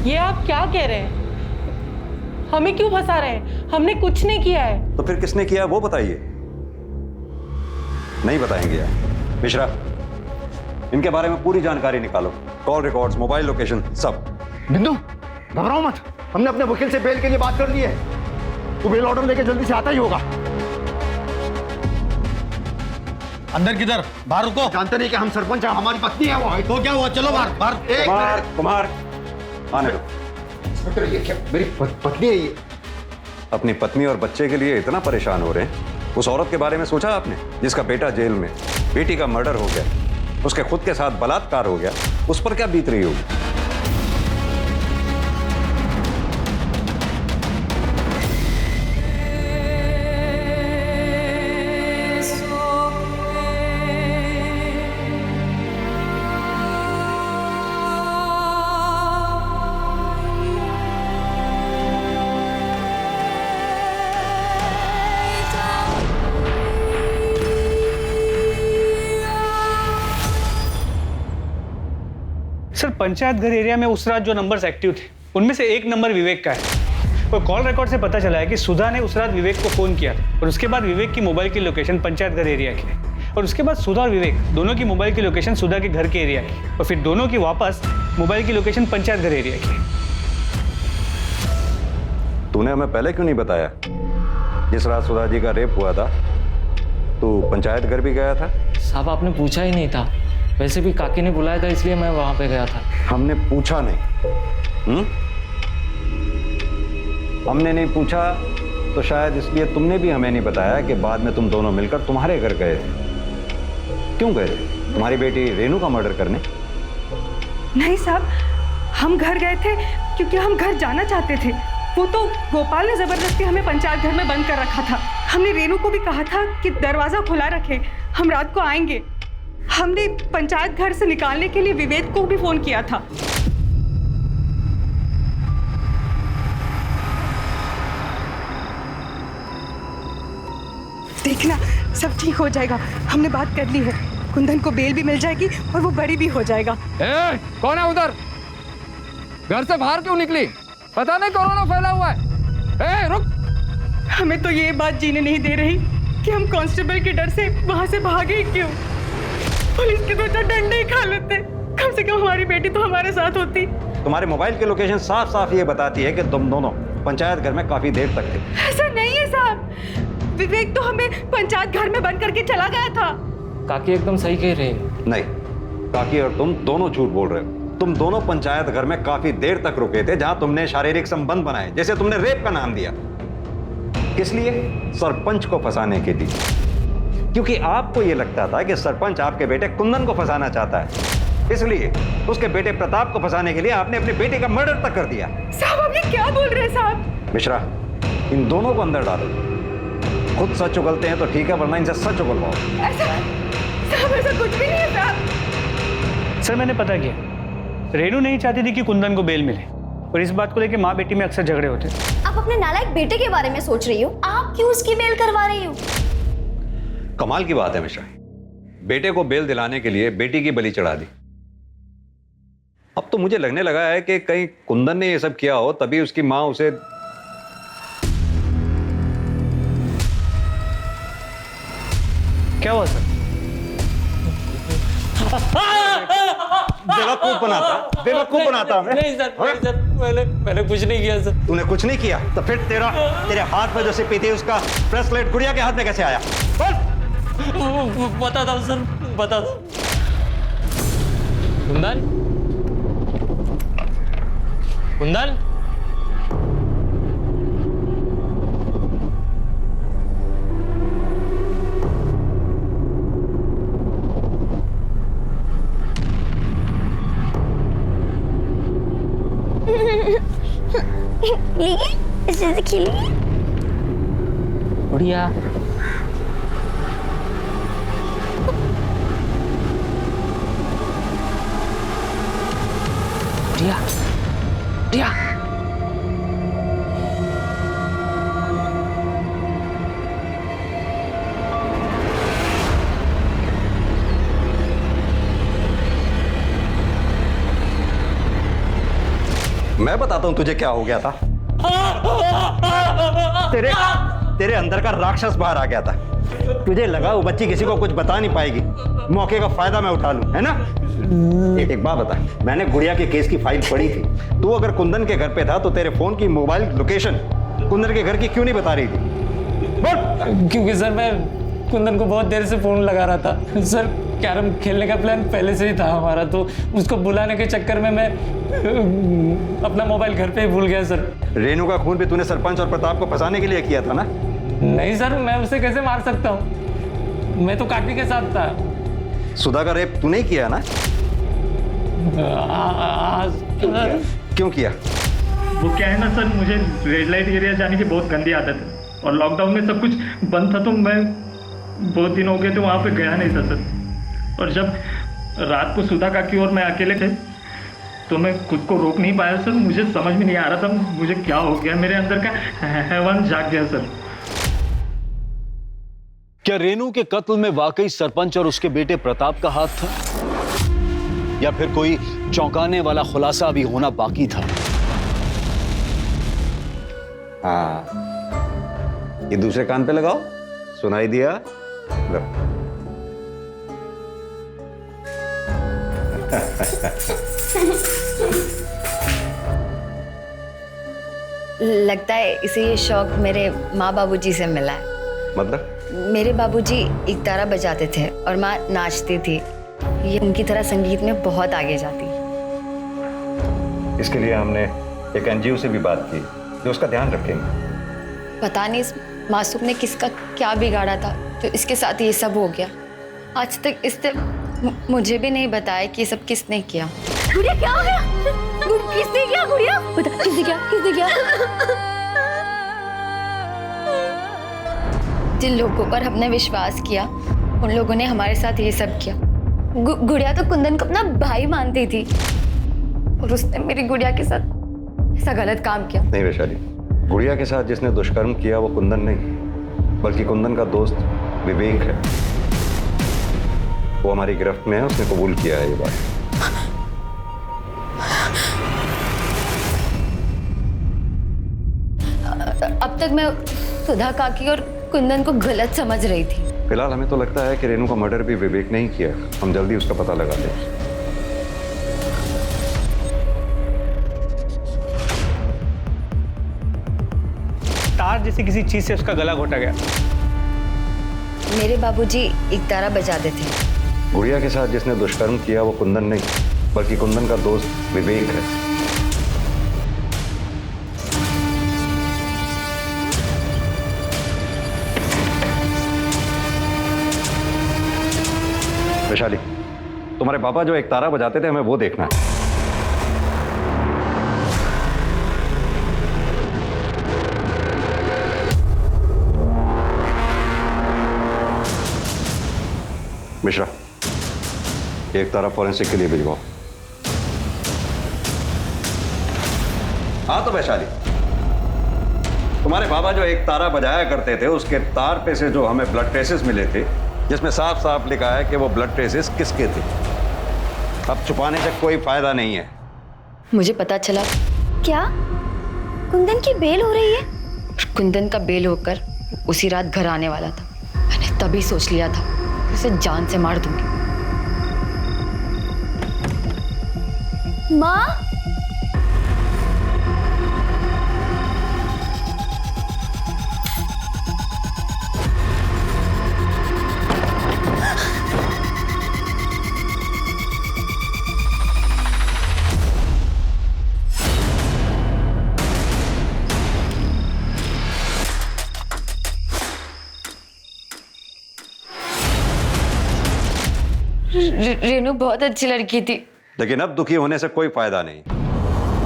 ये आप क्या कह रहे हैं? हमें क्यों फंसा रहे हैं? हमने कुछ नहीं किया है। तो फिर किसने किया वो बताइए। नहीं बताएंगे यार। मिश्रा, इनके बारे में पूरी जानकारी निकालो, कॉल रिकॉर्ड्स, मोबाइल लोकेशन, सब। बिंदु, घबराओ मत, हमने अपने वकील से बेल के लिए बात कर ली है। वो बेल ऑर्डर लेके जल्दी से आता ही होगा। अंदर किधर? बाहर रुको। जानते नहीं कि हम सरपंच हैं, हमारी पत्नी है वो। तो क्या हुआ? चलो बाहर बाहर। कुमार, आने दो। इंस्पेक्टर, ये क्या? मेरी पत्नी है ये। अपनी पत्नी और बच्चे के लिए इतना परेशान हो रहे हैं? उस औरत के बारे में सोचा आपने जिसका बेटा जेल में, बेटी का मर्डर हो गया, उसके खुद के साथ बलात्कार हो गया, उस पर क्या बीत रही होगी? सर, पंचायत घर एरिया में उस रात जो नंबर्स एक्टिव थे उनमें से एक नंबर विवेक का है। और कॉल रिकॉर्ड से पता चला है कि सुधा ने उस रात विवेक को फोन किया था और उसके बाद विवेक की मोबाइल की लोकेशन पंचायत घर एरिया की है और उसके बाद सुधा और विवेक दोनों की मोबाइल की लोकेशन सुधा के घर के एरिया की और फिर दोनों की वापस मोबाइल की लोकेशन पंचायत घर एरिया की। तूने हमें पहले क्यों नहीं बताया? जिस रात सुधा जी का रेप हुआ था तू पंचायत घर भी गया था? साहब, आपने पूछा ही नहीं था। वैसे भी काकी ने बुलाया था इसलिए मैं वहां पे गया था। हमने पूछा नहीं। हमने नहीं पूछा तो शायद इसलिए तुमने भी हमें नहीं बताया कि बाद में तुम दोनों मिलकर तुम्हारे घर गए थे। क्यों गए थे? तुम्हारी बेटी रेनू का मर्डर करने? नहीं साहब, हम घर गए थे क्योंकि हम घर जाना चाहते थे। वो तो गोपाल ने जबरदस्ती हमें पंचायत घर में बंद कर रखा था। हमने रेनू को भी कहा था कि दरवाजा खुला रखे, हम रात को आएंगे। हमने पंचायत घर से निकालने के लिए विवेक को भी फोन किया था। देखना सब ठीक हो जाएगा, हमने बात कर ली है। कुंदन को बेल भी मिल जाएगी और वो बरी भी हो जाएगा। कौन है उधर? घर से बाहर क्यों निकली? पता नहीं कोरोना फैला हुआ है। रुक। हमें तो ये बात जीने नहीं दे रही कि हम कांस्टेबल के डर से वहां से भागे ही क्यों। पुलिस के 2-4 डंडे ही खा लेते, कम से कम हमारी बेटी तो हमारे साथ होती। तुम्हारे मोबाइल की लोकेशन साफ साफ ये बताती है कि तुम दोनों पंचायत घर में काफी देर तक थे। ऐसा नहीं है साहब, विवेक तो हमें पंचायत घर में बंद करके चला गया था। काकी एकदम सही कह रहे हैं। नहीं, काकी और तुम दोनों झूठ बोल रहे हो। तुम दोनों पंचायत घर में काफी देर तक रुके थे, जहां तुमने शारीरिक संबंध बनाए, जैसे तुमने रेप का नाम दिया। किस लिए? सरपंच को फंसाने के लिए, क्योंकि आपको यह लगता था कि सरपंच आपके बेटे कुंदन को फंसाना चाहता है। इसलिए उसके बेटे प्रताप को फंसाने के लिए आपने अपने बेटे का मर्डर तक कर दिया। साहब आप ये क्या बोल रहे हैं साहब? मिश्रा, इन दोनों को अंदर डालो। खुद सच उगलते हैं तो ठीक है, वरना इनसे सच उगलवाओ। साहब ऐसा कुछ भी नहीं है साहब। सर मैंने पता किया, रेनू नहीं चाहती थी कि कुंदन को बेल मिले, और इस बात को लेकर माँ बेटी में अक्सर झगड़े होते। आप अपने नालायक बेटे के बारे में सोच रही हो, आप क्यों उसकी बेल करवा रही हो? कमाल की बात है मिश्रा, बेटे को बेल दिलाने के लिए बेटी की बलि चढ़ा दी। अब तो मुझे लगने लगा है कि कहीं कुंदन ने ये सब किया हो, तभी उसकी माँ उसे। क्या हुआ सर? बेवकूफ बनाता हमें। नहीं सर, मैंने कुछ नहीं किया सर। तूने कुछ नहीं किया तो फिर तेरे हाथ में जो सिप्पी थी उसका ब्रेसलेट गुड़िया के हाथ में कैसे आया? बता दो सर, बता दो। कुंदन, कुंदन, इसे खेलिए। बढ़िया। बढ़िया, बढ़िया। मैं बताता हूं तुझे क्या हो गया था। तेरे अंदर का राक्षस बाहर आ गया था। तुझे लगा वो बच्ची किसी को कुछ बता नहीं पाएगी, मौके का फायदा मैं उठा लूं, है ना? एक बात बता, मैंने गुड़िया के केस की फाइल पढ़ी थी। तू अगर कुंदन के घर पे था तो तेरे फोन की मोबाइल लोकेशन कुंदन के घर की क्यों नहीं बता रही थी? बोल। क्योंकि सर मैं कुंदन को बहुत देर से फोन लगा रहा था सर। कैरम खेलने का प्लान पहले से ही था हमारा, तो उसको बुलाने के चक्कर में मैं अपना मोबाइल घर पे ही भूल गया सर। रेनू का खून भी तूने सरपंच और प्रताप को फंसाने के लिए किया था ना? नहीं सर, मैं उसे कैसे मार सकता हूँ? मैं तो काकी के साथ था। सुधा का रेप तूने ही किया ना? क्यों किया? वो क्या है ना सर, मुझे रेड लाइट एरिया जाने की बहुत गंदी आदत है, और लॉकडाउन में सब कुछ बंद था, तो मैं बहुत दिन हो गए तो वहाँ पे गया नहीं था सर। और जब रात को सुधा काकी और मैं अकेले थे तो मैं खुद को रोक नहीं पाया सर। मुझे समझ में नहीं आ रहा था मुझे क्या हो गया, मेरे अंदर का हैवान जाग गया सर। क्या रेनू के कत्ल में वाकई सरपंच और उसके बेटे प्रताप का हाथ था, या फिर कोई चौंकाने वाला खुलासा अभी होना बाकी था? हाँ, ये दूसरे कान पे लगाओ, सुनाई दिया? लो। लगता है इसे ये शौक मेरे माँ बाबूजी से मिला है। मतलब? मेरे बाबूजी इकतारा बजाते थे और माँ नाचती थी। ये उनकी तरह संगीत में बहुत आगे जाती। इसके लिए हमने एक एनजीओ से भी बात की जो उसका ध्यान रखेंगे। पता नहीं इस मासूम ने किसका क्या बिगाड़ा था तो इसके साथ ये सब हो गया। आज तक इसने मुझे भी नहीं बताया कि ये सब किसने किया। गुड़िया क्या हो गया? किसने किया गुड़िया? बता, किसने किया? किसने किया? जिन लोगों पर हमने विश्वास किया उन लोगों ने हमारे साथ ये सब किया। गुड़िया तो कुंदन को अपना भाई मानती थी और उसने मेरी गुड़िया के साथ ऐसा गलत काम किया। नहीं वैशाली, गुड़िया के साथ जिसने दुष्कर्म किया वो कुंदन नहीं, बल्कि कुंदन का दोस्त विवेक है। वो हमारी गिरफ्त में है, उसने कबूल किया है ये बात। अब तक मैं सुधा काकी और कुंदन को गलत समझ रही थी। फिलहाल हमें तो लगता है कि रेनू का मर्डर भी विवेक ने ही किया। हम जल्दी उसका पता लगा लें। तार जैसी किसी चीज से उसका गला घोटा गया। मेरे बाबूजी एक तारा बजाते थे। गुड़िया के साथ जिसने दुष्कर्म किया वो कुंदन नहीं, बल्कि कुंदन का दोस्त विवेक है। वैशाली, तुम्हारे पापा जो एक तारा बजाते थे, हमें वो देखना है। मिश्रा, एक तारा फॉरेंसिक के लिए भिजवाओ। हाँ तो वैशाली, तुम्हारे बाबा जो एक तारा बजाया करते थे, उसके तार पे से जो हमें ब्लड ट्रेसेस मिले थे, जिसमें साफ साफ लिखा है कि वो ब्लड ट्रेसेस किसके थे। अब छुपाने से कोई फायदा नहीं है। मुझे पता चला। क्या कुंदन की बेल हो रही है? कुंदन का बेल होकर उसी रात घर आने वाला था। मैंने तभी सोच लिया था कि उसे जान से मार दूंगी। माँ, रेनू बहुत अच्छी लड़की थी। लेकिन अब दुखी होने से कोई फायदा नहीं।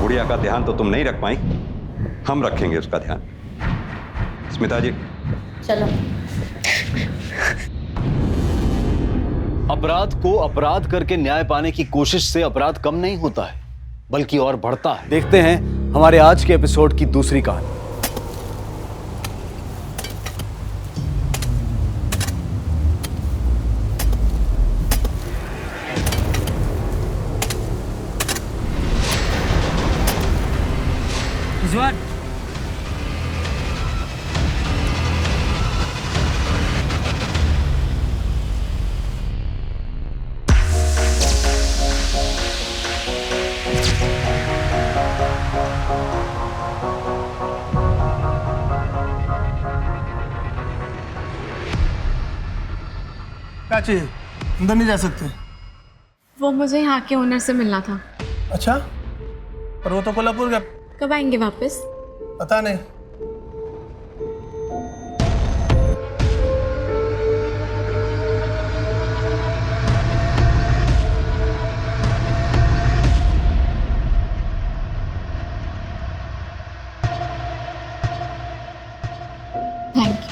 गुड़िया का ध्यान तो तुम नहीं रख पाई, हम रखेंगे उसका ध्यान। स्मिता जी चलो। अपराध को अपराध करके न्याय पाने की कोशिश से अपराध कम नहीं होता है, बल्कि और बढ़ता है। देखते हैं हमारे आज के एपिसोड की दूसरी कहानी। रिजवान, क्या चाहिए? अंदर नहीं जा सकते। वो मुझे यहाँ के ओनर से मिलना था। अच्छा, पर वो तो कोल्हापुर गया। कब आएंगे वापस? पता नहीं। Thank you.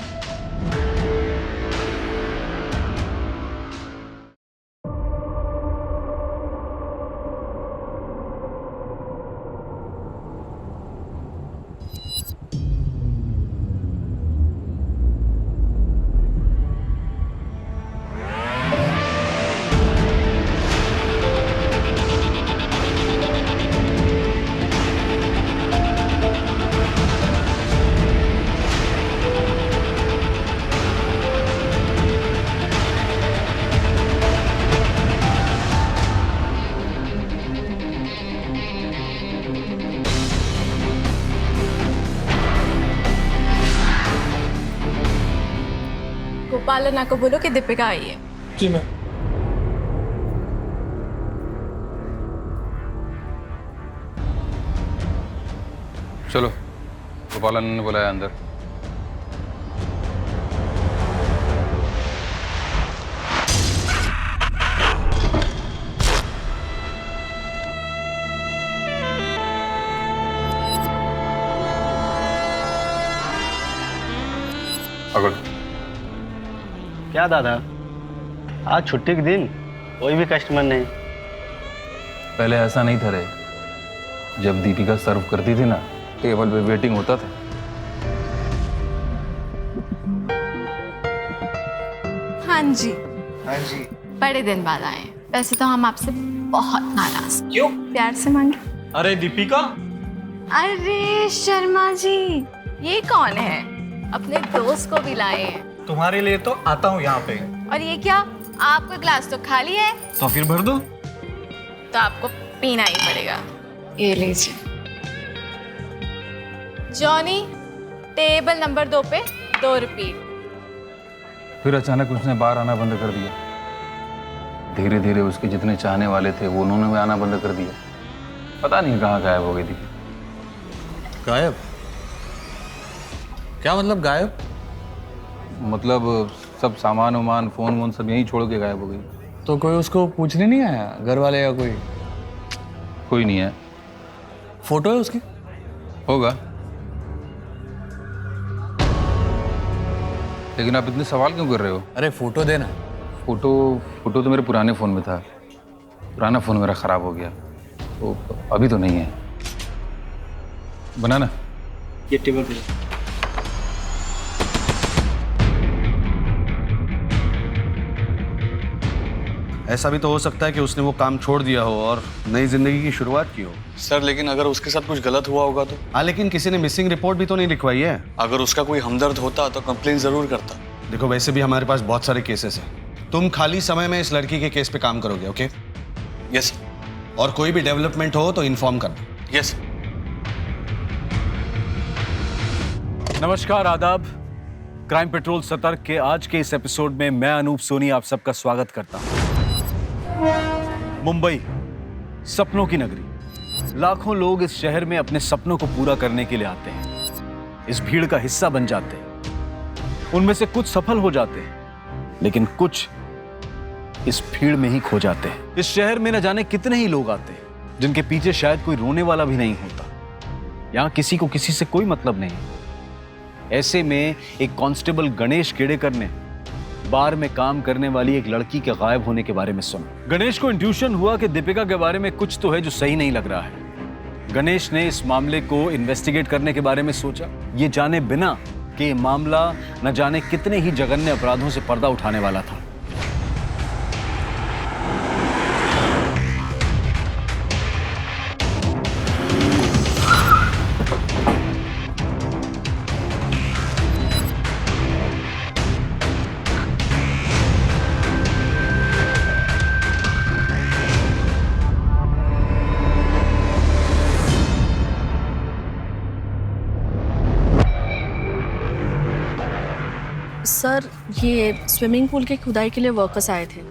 गोपाल अन्ना को बोलो कि दीपिका आई है। जी मैम। चलो, गोपालन ने बुलाया अंदर। क्या दादा? आज छुट्टी के दिन कोई भी कस्टमर नहीं। पहले ऐसा नहीं था रे, जब दीपिका सर्व करती थी ना, टेबल पे वेटिंग होता था। हाँ जी। हाँ जी। बड़े दिन बाद आए। वैसे तो हम आपसे बहुत नाराज। क्यों? प्यार से मांगे। अरे दीपिका, अरे शर्मा जी, ये कौन है? अपने दोस्त को भी लाए हैं। तुम्हारे लिए तो आता हूँ यहाँ पे। और ये क्या? आपका ग्लास तो खाली है। तो फिर भर दो। तो आपको पीना ही पड़ेगा। ये लीजिए। जॉनी, टेबल नंबर 2 पे 2 रिपीट। फिर अचानक उसने बाहर आना बंद कर दिया। धीरे धीरे उसके जितने चाहने वाले थे वो उन्होंने भी आना बंद कर दिया। पता नहीं कहाँ गायब हो गई थी। गायब? क्या मतलब गायब? मतलब सब सामान वामान फोन वोन सब यहीं छोड़ के गायब हो गई। तो कोई उसको पूछने नहीं आया, घर वाले या कोई? कोई नहीं है। फोटो है उसकी? होगा, लेकिन आप इतने सवाल क्यों कर रहे हो? अरे फोटो देना। फोटो तो मेरे पुराने फ़ोन में था। पुराना फ़ोन मेरा ख़राब हो गया, तो अभी तो नहीं है। बनाना ये टेबल पे। ऐसा भी तो हो सकता है कि उसने वो काम छोड़ दिया हो और नई जिंदगी की शुरुआत की हो। सर लेकिन अगर उसके साथ कुछ गलत हुआ होगा तो? हाँ, लेकिन किसी ने मिसिंग रिपोर्ट भी तो नहीं लिखवाई है। अगर उसका कोई हमदर्द होता तो कंप्लेन जरूर करता। देखो, वैसे भी हमारे पास बहुत सारे केसेस हैं। तुम खाली समय में इस लड़की के केस पे काम करोगे, ओके? यस। और कोई भी डेवलपमेंट हो तो इन्फॉर्म करना। यस। नमस्कार, आदाब। क्राइम पेट्रोल सतर्क के आज के इस एपिसोड में मैं अनूप सोनी आप सबका स्वागत करता हूं। मुंबई, सपनों की नगरी। लाखों लोग इस शहर में अपने सपनों को पूरा करने के लिए आते हैं। इस भीड़ का हिस्सा बन जाते हैं। उनमें से कुछ सफल हो जाते हैं, लेकिन कुछ इस भीड़ में ही खो जाते हैं। इस शहर में न जाने कितने ही लोग आते हैं जिनके पीछे शायद कोई रोने वाला भी नहीं होता। यहां किसी को किसी से कोई मतलब नहीं। ऐसे में एक कांस्टेबल गणेश केड़ेकर ने बार में काम करने वाली एक लड़की के गायब होने के बारे में सुना। गणेश को इंट्यूशन हुआ कि दीपिका के बारे में कुछ तो है जो सही नहीं लग रहा है। गणेश ने इस मामले को इन्वेस्टिगेट करने के बारे में सोचा, ये जाने बिना कि ये मामला न जाने कितने ही जघन्य अपराधों से पर्दा उठाने वाला था। सर, ये स्विमिंग पूल की खुदाई के लिए वर्कर्स आए थे।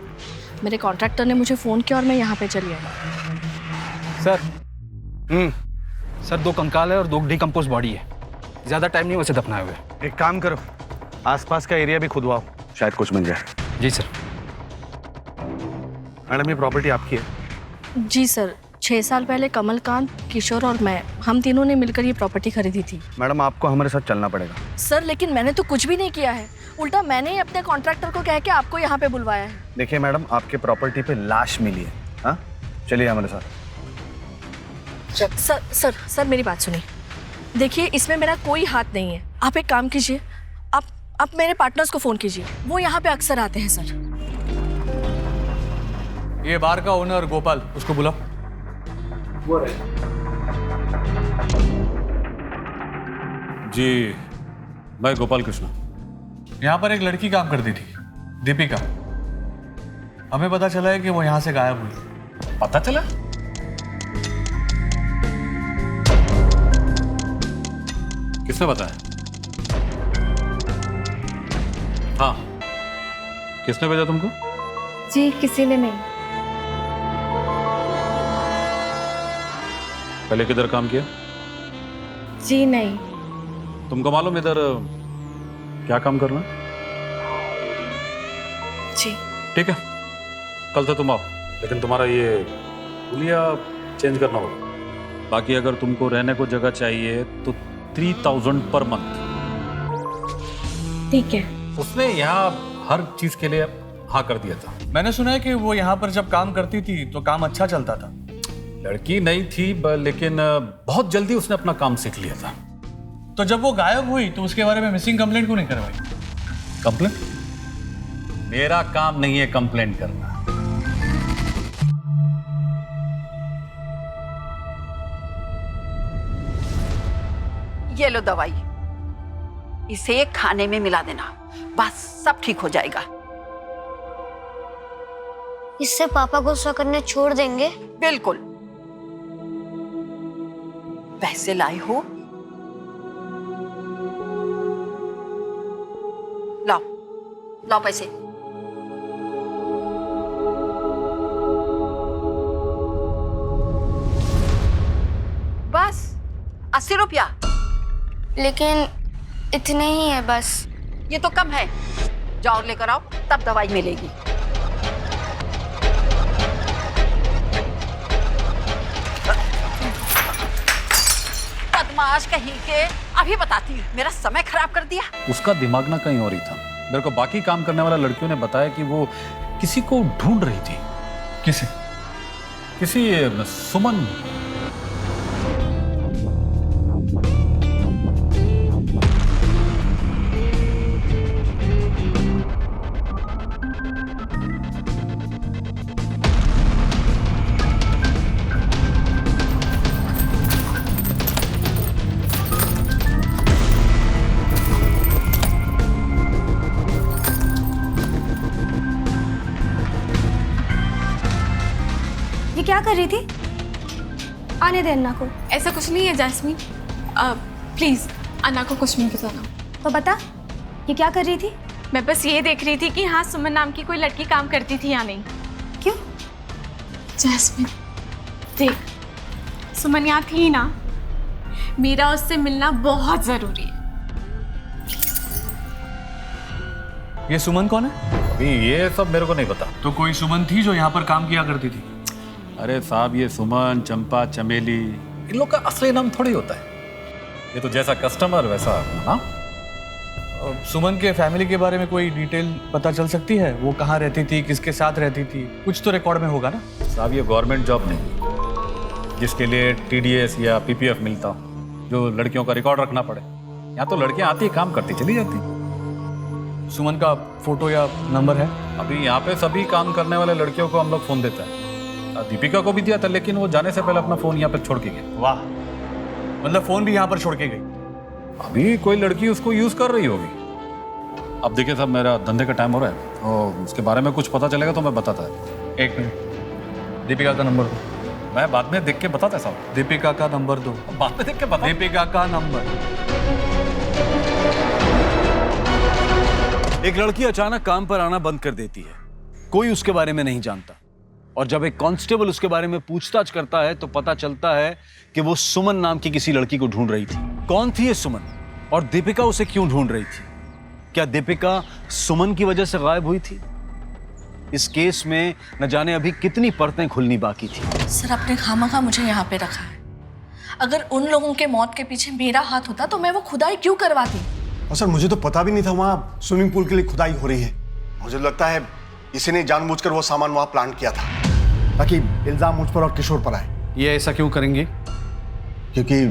मेरे कॉन्ट्रैक्टर ने मुझे फ़ोन किया और मैं यहाँ पे चली आई। सर 2 कंकाल है और 2 डिकम्पोज बॉडी है। ज़्यादा टाइम नहीं वैसे दफनाए हुए। एक काम करो, आसपास का एरिया भी खुदवाओ, शायद कुछ मिल जाए। जी सर। मैडम, ये प्रॉपर्टी आपकी है? जी सर, 6 साल पहले कमलकांत, किशोर और मैं, हम तीनों ने मिलकर ये प्रॉपर्टी खरीदी थी। मैडम, आपको हमारे साथ चलना पड़ेगा। सर, लेकिन मैंने तो कुछ भी नहीं किया है। उल्टा मैंने ही अपने कॉन्ट्रैक्टर को कह के आपको यहाँ पे बुलवाया है। देखिए मैडम, आपके प्रॉपर्टी पे लाश मिली है। हाँ, चलिए हमारे साथ। सर सर सर मेरी बात सुनिए। देखिए, इसमें मेरा कोई हाथ नहीं है। आप एक काम कीजिए, आप मेरे पार्टनर्स को फ़ोन कीजिए, वो यहाँ पे अक्सर आते हैं। सर, ये बार का ओनर गोपाल, उसको बुलाओ। जी, मैं गोपाल कृष्णा। यहाँ पर एक लड़की काम करती थी, दीपिका। हमें पता चला है कि वो यहाँ से गायब हुई। पता चला? किसने बताया? हाँ, किसने भेजा तुमको? जी, किसी ने नहीं। पहले किधर काम किया? जी नहीं। तुमको मालूम इधर क्या काम करना? जी। ठीक है, कल से तुम आओ, लेकिन तुम्हारा ये हुलिया चेंज करना होगा। बाकी अगर तुमको रहने को जगह चाहिए तो 3000 पर मंथ। ठीक है। उसने यहाँ हर चीज के लिए हाँ कर दिया था। मैंने सुना है कि वो यहाँ पर जब काम करती थी तो काम अच्छा चलता था। लड़की नहीं थी लेकिन बहुत जल्दी उसने अपना काम सीख लिया था। तो जब वो गायब हुई तो उसके बारे में मिसिंग कंप्लेंट क्यों नहीं करवाई? कंप्लेंट? मेरा काम नहीं है कंप्लेंट करना। ये लो दवाई, इसे खाने में मिला देना, बस सब ठीक हो जाएगा। इससे पापा गुस्सा करने छोड़ देंगे? बिल्कुल। पैसे लाए हो? लाओ लाओ पैसे। बस 80 रुपया। लेकिन इतने ही है बस। ये तो कम है, जाओ लेकर आओ, तब दवाई मिलेगी। बदमाश कहीं के, अभी बताती हूँ, मेरा समय खराब कर दिया। उसका दिमाग ना कहीं और ही था। मेरे को बाकी काम करने वाला लड़कियों ने बताया कि वो किसी को ढूंढ रही थी। किसे? किसी सुमन। ये क्या कर रही थी? आने दे अन्ना को। ऐसा कुछ नहीं है जैस्मीन, प्लीज अन्ना को कुछ नहीं बताना। तो बता, ये क्या कर रही थी? मैं बस ये देख रही थी कि हाँ सुमन नाम की कोई लड़की काम करती थी या नहीं। क्यों? जैस्मीन देख, सुमन यहाँ थी ना, मेरा उससे मिलना बहुत जरूरी है। ये सुमन कौन है? अभी ये सब मेरे को नहीं पता। तो कोई सुमन थी जो यहाँ पर काम किया करती थी? अरे साहब, ये सुमन, चंपा, चमेली, इन लोग का असली नाम थोड़ी होता है। ये तो जैसा कस्टमर वैसा नाम। सुमन के फैमिली के बारे में कोई डिटेल पता चल सकती है? वो कहाँ रहती थी, किसके साथ रहती थी? कुछ तो रिकॉर्ड में होगा ना? साहब, ये गवर्नमेंट जॉब नहीं जिसके लिए TDS या PPF मिलता हो, जो लड़कियों का रिकॉर्ड रखना पड़े। यहाँ तो लड़कियाँ आती काम करती चली जाती। सुमन का फोटो या नंबर है? अभी यहाँ पे सभी काम करने वाले लड़कियों को हम लोग फोन देता है। दीपिका को भी दिया था, लेकिन वो जाने से पहले अपना फोन यहाँ पे छोड़ के गई। वाह, मतलब फोन भी यहाँ पर छोड़ के गई? अभी कोई लड़की उसको यूज कर रही होगी। अब देखिए साहब, मेरा धंधे का टाइम हो रहा है और उसके बारे में कुछ पता चलेगा तो मैं बताता है। एक मिनट, दीपिका का नंबर दो। मैं बाद में देख के बताता है साहब। दीपिका का नंबर दो। बाद में देख के बता। दीपिका का नंबर। एक लड़की अचानक काम पर आना बंद कर देती है, कोई उसके बारे में नहीं जानता, और जब एक कांस्टेबल उसके बारे में पूछताछ करता है तो पता चलता है कि वो सुमन नाम की किसी लड़की को ढूंढ रही थी। कौन थी ये सुमन और दीपिका उसे क्यों ढूंढ रही थी? क्या दीपिका सुमन की वजह से गायब हुई थी? इस केस में न जाने अभी कितनी परतें खुलनी बाकी थी। सर, आपने खामखा मुझे यहाँ पे रखा है। अगर उन लोगों के मौत के पीछे मेरा हाथ होता तो मैं वो खुदाई क्यों करवाती? और सर, मुझे तो पता भी नहीं था वहाँ स्विमिंग पूल के लिए खुदाई हो रही है। मुझे लगता है इसी ने जानबूझकर वो सामान वहाँ प्लांट किया था ताकि इल्जाम मुझ पर और किशोर पर आए। ये ऐसा क्यों करेंगे? क्योंकि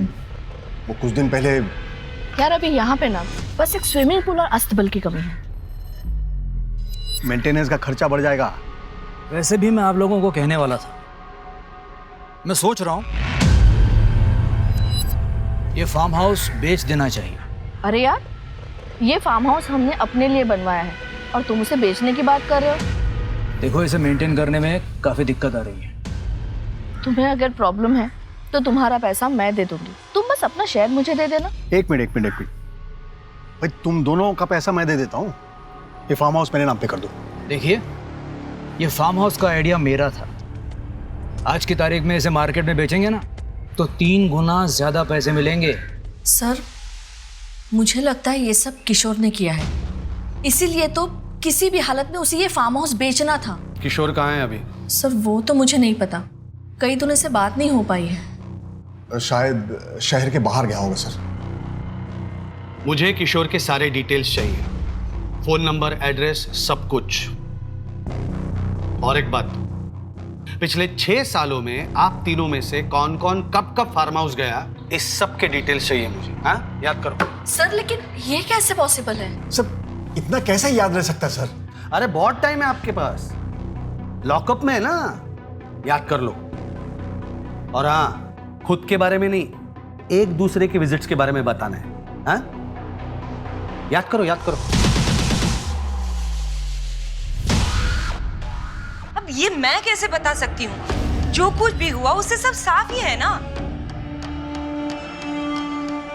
वो कुछ दिन पहले। यार, अभी यहाँ पे ना बस एक स्विमिंग पूल और अस्तबल की कमी है। मेंटेनेंस का खर्चा बढ़ जाएगा। वैसे भी मैं आप लोगों को कहने वाला था, मैं सोच रहा हूँ ये फार्म हाउस बेच देना चाहिए। अरे यार, ये फार्म हाउस हमने अपने लिए बनवाया है और तुम उसे बेचने की बात कर रहे हो? देखो, इसे मेंटेन करने में काफी दिक्कत आ रही है। तुम्हें अगर प्रॉब्लम है तो तुम्हारा पैसा मैं दे दूंगी, तुम बस अपना शेयर मुझे दे देना। एक मिनट भाई, तुम दोनों का पैसा मैं दे देता हूँ, ये फार्म हाउस मेरे नाम पे कर दो। देखिए, ये फार्म हाउस का आइडिया मेरा था। आज की तारीख में इसे मार्केट में बेचेंगे ना तो 3 गुना ज्यादा पैसे मिलेंगे। सर, मुझे लगता है ये सब किशोर ने किया है, इसीलिए तो किसी भी हालत में उसे ये फार्म हाउस बेचना था। किशोर कहाँ है अभी? सर, वो तो मुझे नहीं पता, कई दिनों से बात नहीं हो पाई है। शायद शहर के बाहर गया होगा सर। मुझे किशोर के सारे डिटेल्स चाहिए, फोन नंबर, एड्रेस, सब कुछ। और एक बात, पिछले 6 सालों में आप तीनों में से कौन कौन कब कब फार्म हाउस गया, इस सब के डिटेल्स चाहिए मुझे। हाँ, याद करो। सर लेकिन ये कैसे पॉसिबल है? सर इतना कैसे याद रह सकता सर? अरे बहुत टाइम है आपके पास, लॉकअप में है ना, याद कर लो। और हाँ, खुद के बारे में नहीं, एक दूसरे के विजिट्स के बारे में बताना है। हाँ, याद करो, याद करो। अब ये मैं कैसे बता सकती हूँ? जो कुछ भी हुआ उससे सब साफ ही है ना।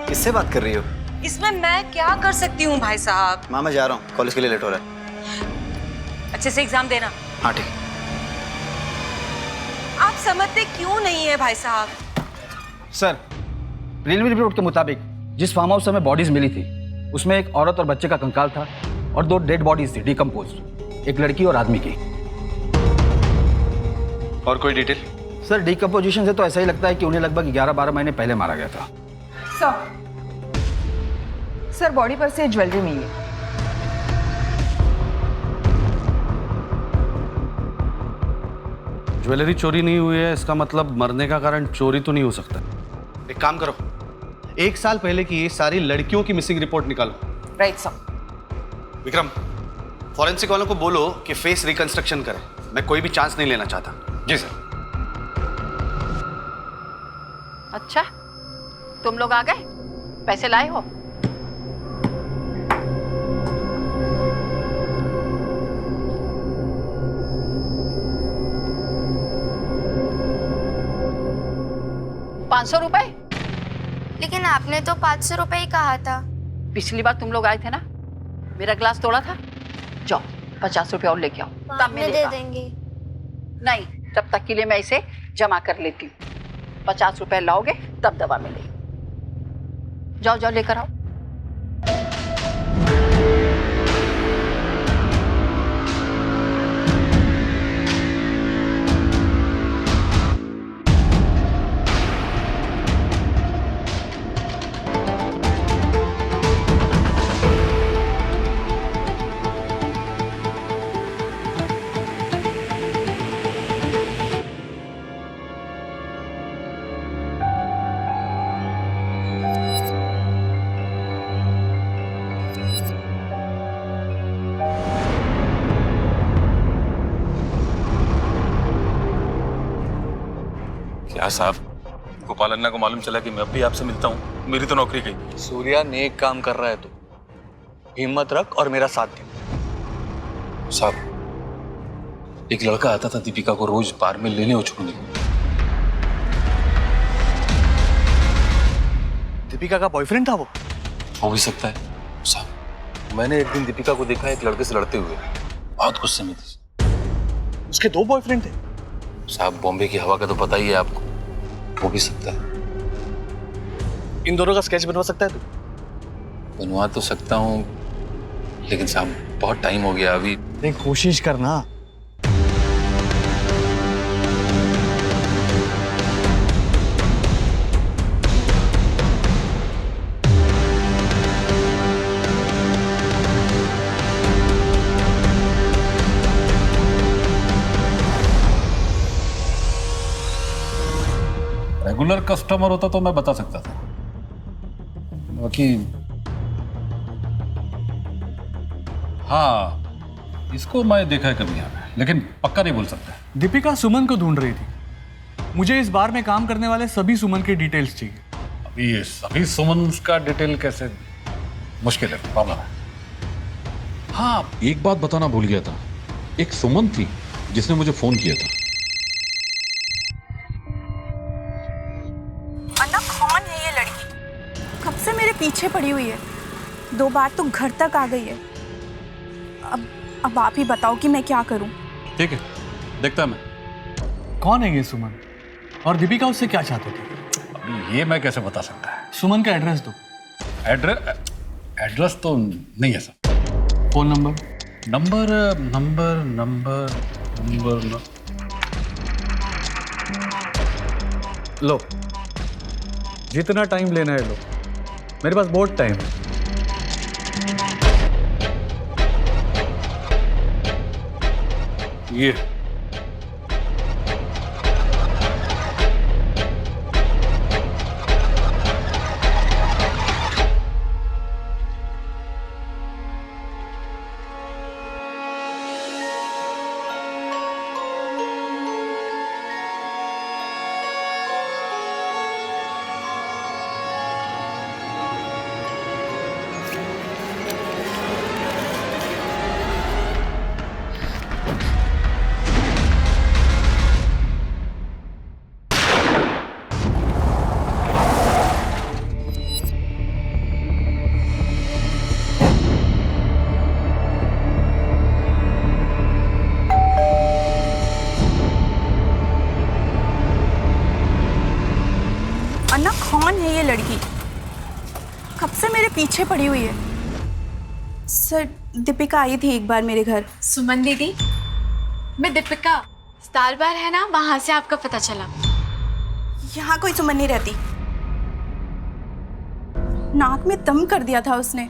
किससे बात कर रही हो? इसमें मैं क्या कर सकती हूँ भाई साहब? माँ मैं जा रहा हूँ, कॉलेज के लिए लेट हो रहा है। अच्छे से एग्जाम देना। हाँ ठीक। आप समझते क्यों नहीं है भाई साहब? सर, रेलवे रिपोर्ट के मुताबिक जिस फार्म हाउस से हमें बॉडीज मिली थी उसमें एक औरत और बच्चे का कंकाल था और 2 डेड बॉडीज थी डिकम्पोज्ड, एक लड़की और आदमी की। और कोई डिटेल? सर डिकम्पोजिशन से तो ऐसा ही लगता है कि उन्हें लगभग 11-12 महीने पहले मारा गया था। सर बॉडी पर से ज्वेलरी मिली है। ज्वेलरी चोरी नहीं हुई है, इसका मतलब मरने का कारण चोरी तो नहीं हो सकता। एक काम करो, 1 साल पहले की ये सारी लड़कियों की मिसिंग रिपोर्ट निकालो। Right sir. विक्रम, फॉरेंसिक वालों को बोलो कि फेस रिकंस्ट्रक्शन करें, मैं कोई भी चांस नहीं लेना चाहता। जी सर। अच्छा, तुम लोग आ गए? पैसे लाए हो? ₹500? लेकिन आपने तो 500 रुपए ही कहा था। पिछली बार तुम लोग आए थे ना, मेरा ग्लास तोड़ा था। जाओ 50 रुपए और लेके आओ, तब में दे देंगे। नहीं, तब तक के लिए मैं इसे जमा कर लेती हूँ। 50 रुपए लाओगे तब दवा मिलेगी। जाओ जाओ लेकर आओ। क्या साहब, गोपाल अन्ना को मालूम चला कि मैं अब भी आपसे मिलता हूँ? मेरी तो नौकरी गई। सूर्या नेक काम कर रहा है, तो हिम्मत रख और मेरा साथ दे। साहब, एक लड़का आता था दीपिका को रोज बार में लेने और छोड़ने। दीपिका का बॉयफ्रेंड था वो? हो भी सकता है साहब। मैंने एक दिन दीपिका को देखा एक लड़के से लड़ते हुए, बहुत गुस्से में थी। उसके 2 बॉयफ्रेंड थे? साहब, बॉम्बे की हवा का तो पता ही है आपको, हो भी सकता है। इन दोनों का स्केच बनवा सकता है तू? बनवा तो सकता हूँ, लेकिन साहब बहुत टाइम हो गया अभी। एक कोशिश करना। रेगुलर कस्टमर होता तो मैं बता सकता था, बाकी हाँ, इसको मैं देखा है कभी यहाँ पे, लेकिन पक्का नहीं बोल सकता। दीपिका सुमन को ढूंढ रही थी। मुझे इस बार में काम करने वाले सभी सुमन के डिटेल्स चाहिए। अभी ये सभी सुमन का डिटेल कैसे? मुश्किल है, प्रॉब्लम है। हाँ, एक बात बताना भूल गया था, एक सुमन थी जिसने मुझे फोन किया था। अन्ना, कौन है ये लड़की? कब से मेरे पीछे पड़ी हुई है, 2 बार तो घर तक आ गई है। अब आप ही बताओ कि मैं क्या करूं। ठीक है, देखता मैं। कौन है ये सुमन और दीपिका उससे क्या चाहते थे? अभी ये मैं कैसे बता सकता है? सुमन का एड्रेस दो। एड्रेस तो नहीं है सर। Phone number? नंबर लो, जितना टाइम लेना है लो, मेरे पास बहुत टाइम है। ये मेरे पीछे पड़ी हुई है। सर, दीपिका आई थी एक बार मेरे घर। सुमन दीदी, मैं दीपिका, स्टार बार है ना, वहां से आपका पता चला। यहाँ कोई सुमन नहीं रहती। नाक में दम कर दिया था उसने।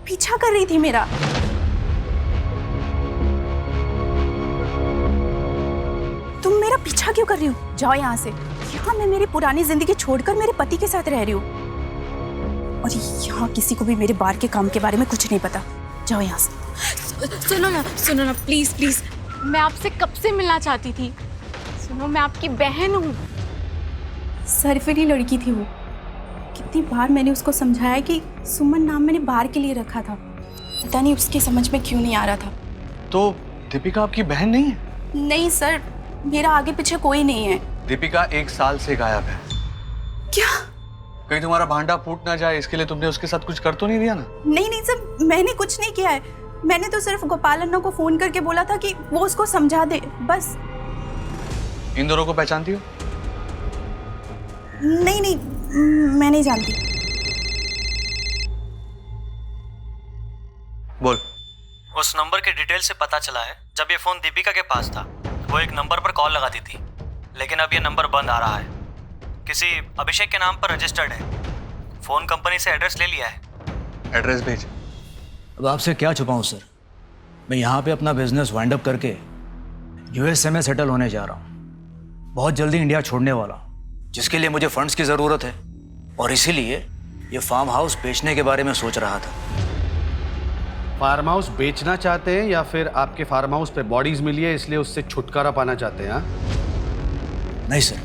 पीछा कर रही थी मेरा। तुम मेरा पीछा क्यों कर रही हो? जाओ यहाँ से। यहाँ मैं मेरी पुरानी जिंदगी छोड़कर मेरे पति के साथ रह रही हूँ, और यहाँ किसी को भी मेरे बाहर के काम के बारे में कुछ नहीं पता। जाओ यहाँ से। सुनो ना प्लीज प्लीज, मैं आपसे कब से मिलना चाहती थी। सुनो, मैं आपकी बहन हूँ। सरफिरी लड़की थी वो। कितनी बार मैंने उसको समझाया कि सुमन नाम मैंने बाहर के लिए रखा था, पता नहीं उसकी समझ में क्यों नहीं आ रहा था। तो दीपिका आपकी बहन नहीं है? नहीं सर, मेरा आगे पीछे कोई नहीं है। दीपिका 1 साल से गायब है। क्या? कहीं तुम्हारा भांडा फूट ना जाए, इसके लिए तुमने उसके साथ कुछ कर तो नहीं दिया ना? नहीं सर, मैंने कुछ नहीं किया है। मैंने तो सिर्फ गोपाल अन्ना को फोन करके बोला था कि वो उसको समझा दे, बस। इन दोनों को पहचानती हो? नहीं, मैं नहीं जानती। बोल। उस नंबर के डिटेल से पता चला है, जब ये फोन दीपिका के पास था वो एक नंबर पर कॉल लगाती थी, लेकिन अब ये नंबर बंद आ रहा है। किसी अभिषेक के नाम पर रजिस्टर्ड है। फोन कंपनी से एड्रेस ले लिया है। एड्रेस भेज। अब आपसे क्या छुपाऊं सर, मैं यहाँ पे अपना बिजनेस वाइंड अप करके यूएसए में सेटल होने जा रहा हूँ। बहुत जल्दी इंडिया छोड़ने वाला हूँ, जिसके लिए मुझे फंड्स की ज़रूरत है, और इसीलिए ये फार्म हाउस बेचने के बारे में सोच रहा था। फार्म हाउस बेचना चाहते हैं या फिर आपके फार्म हाउस पे बॉडीज मिली है इसलिए उससे छुटकारा पाना चाहते हैं? हाँ? नहीं सर,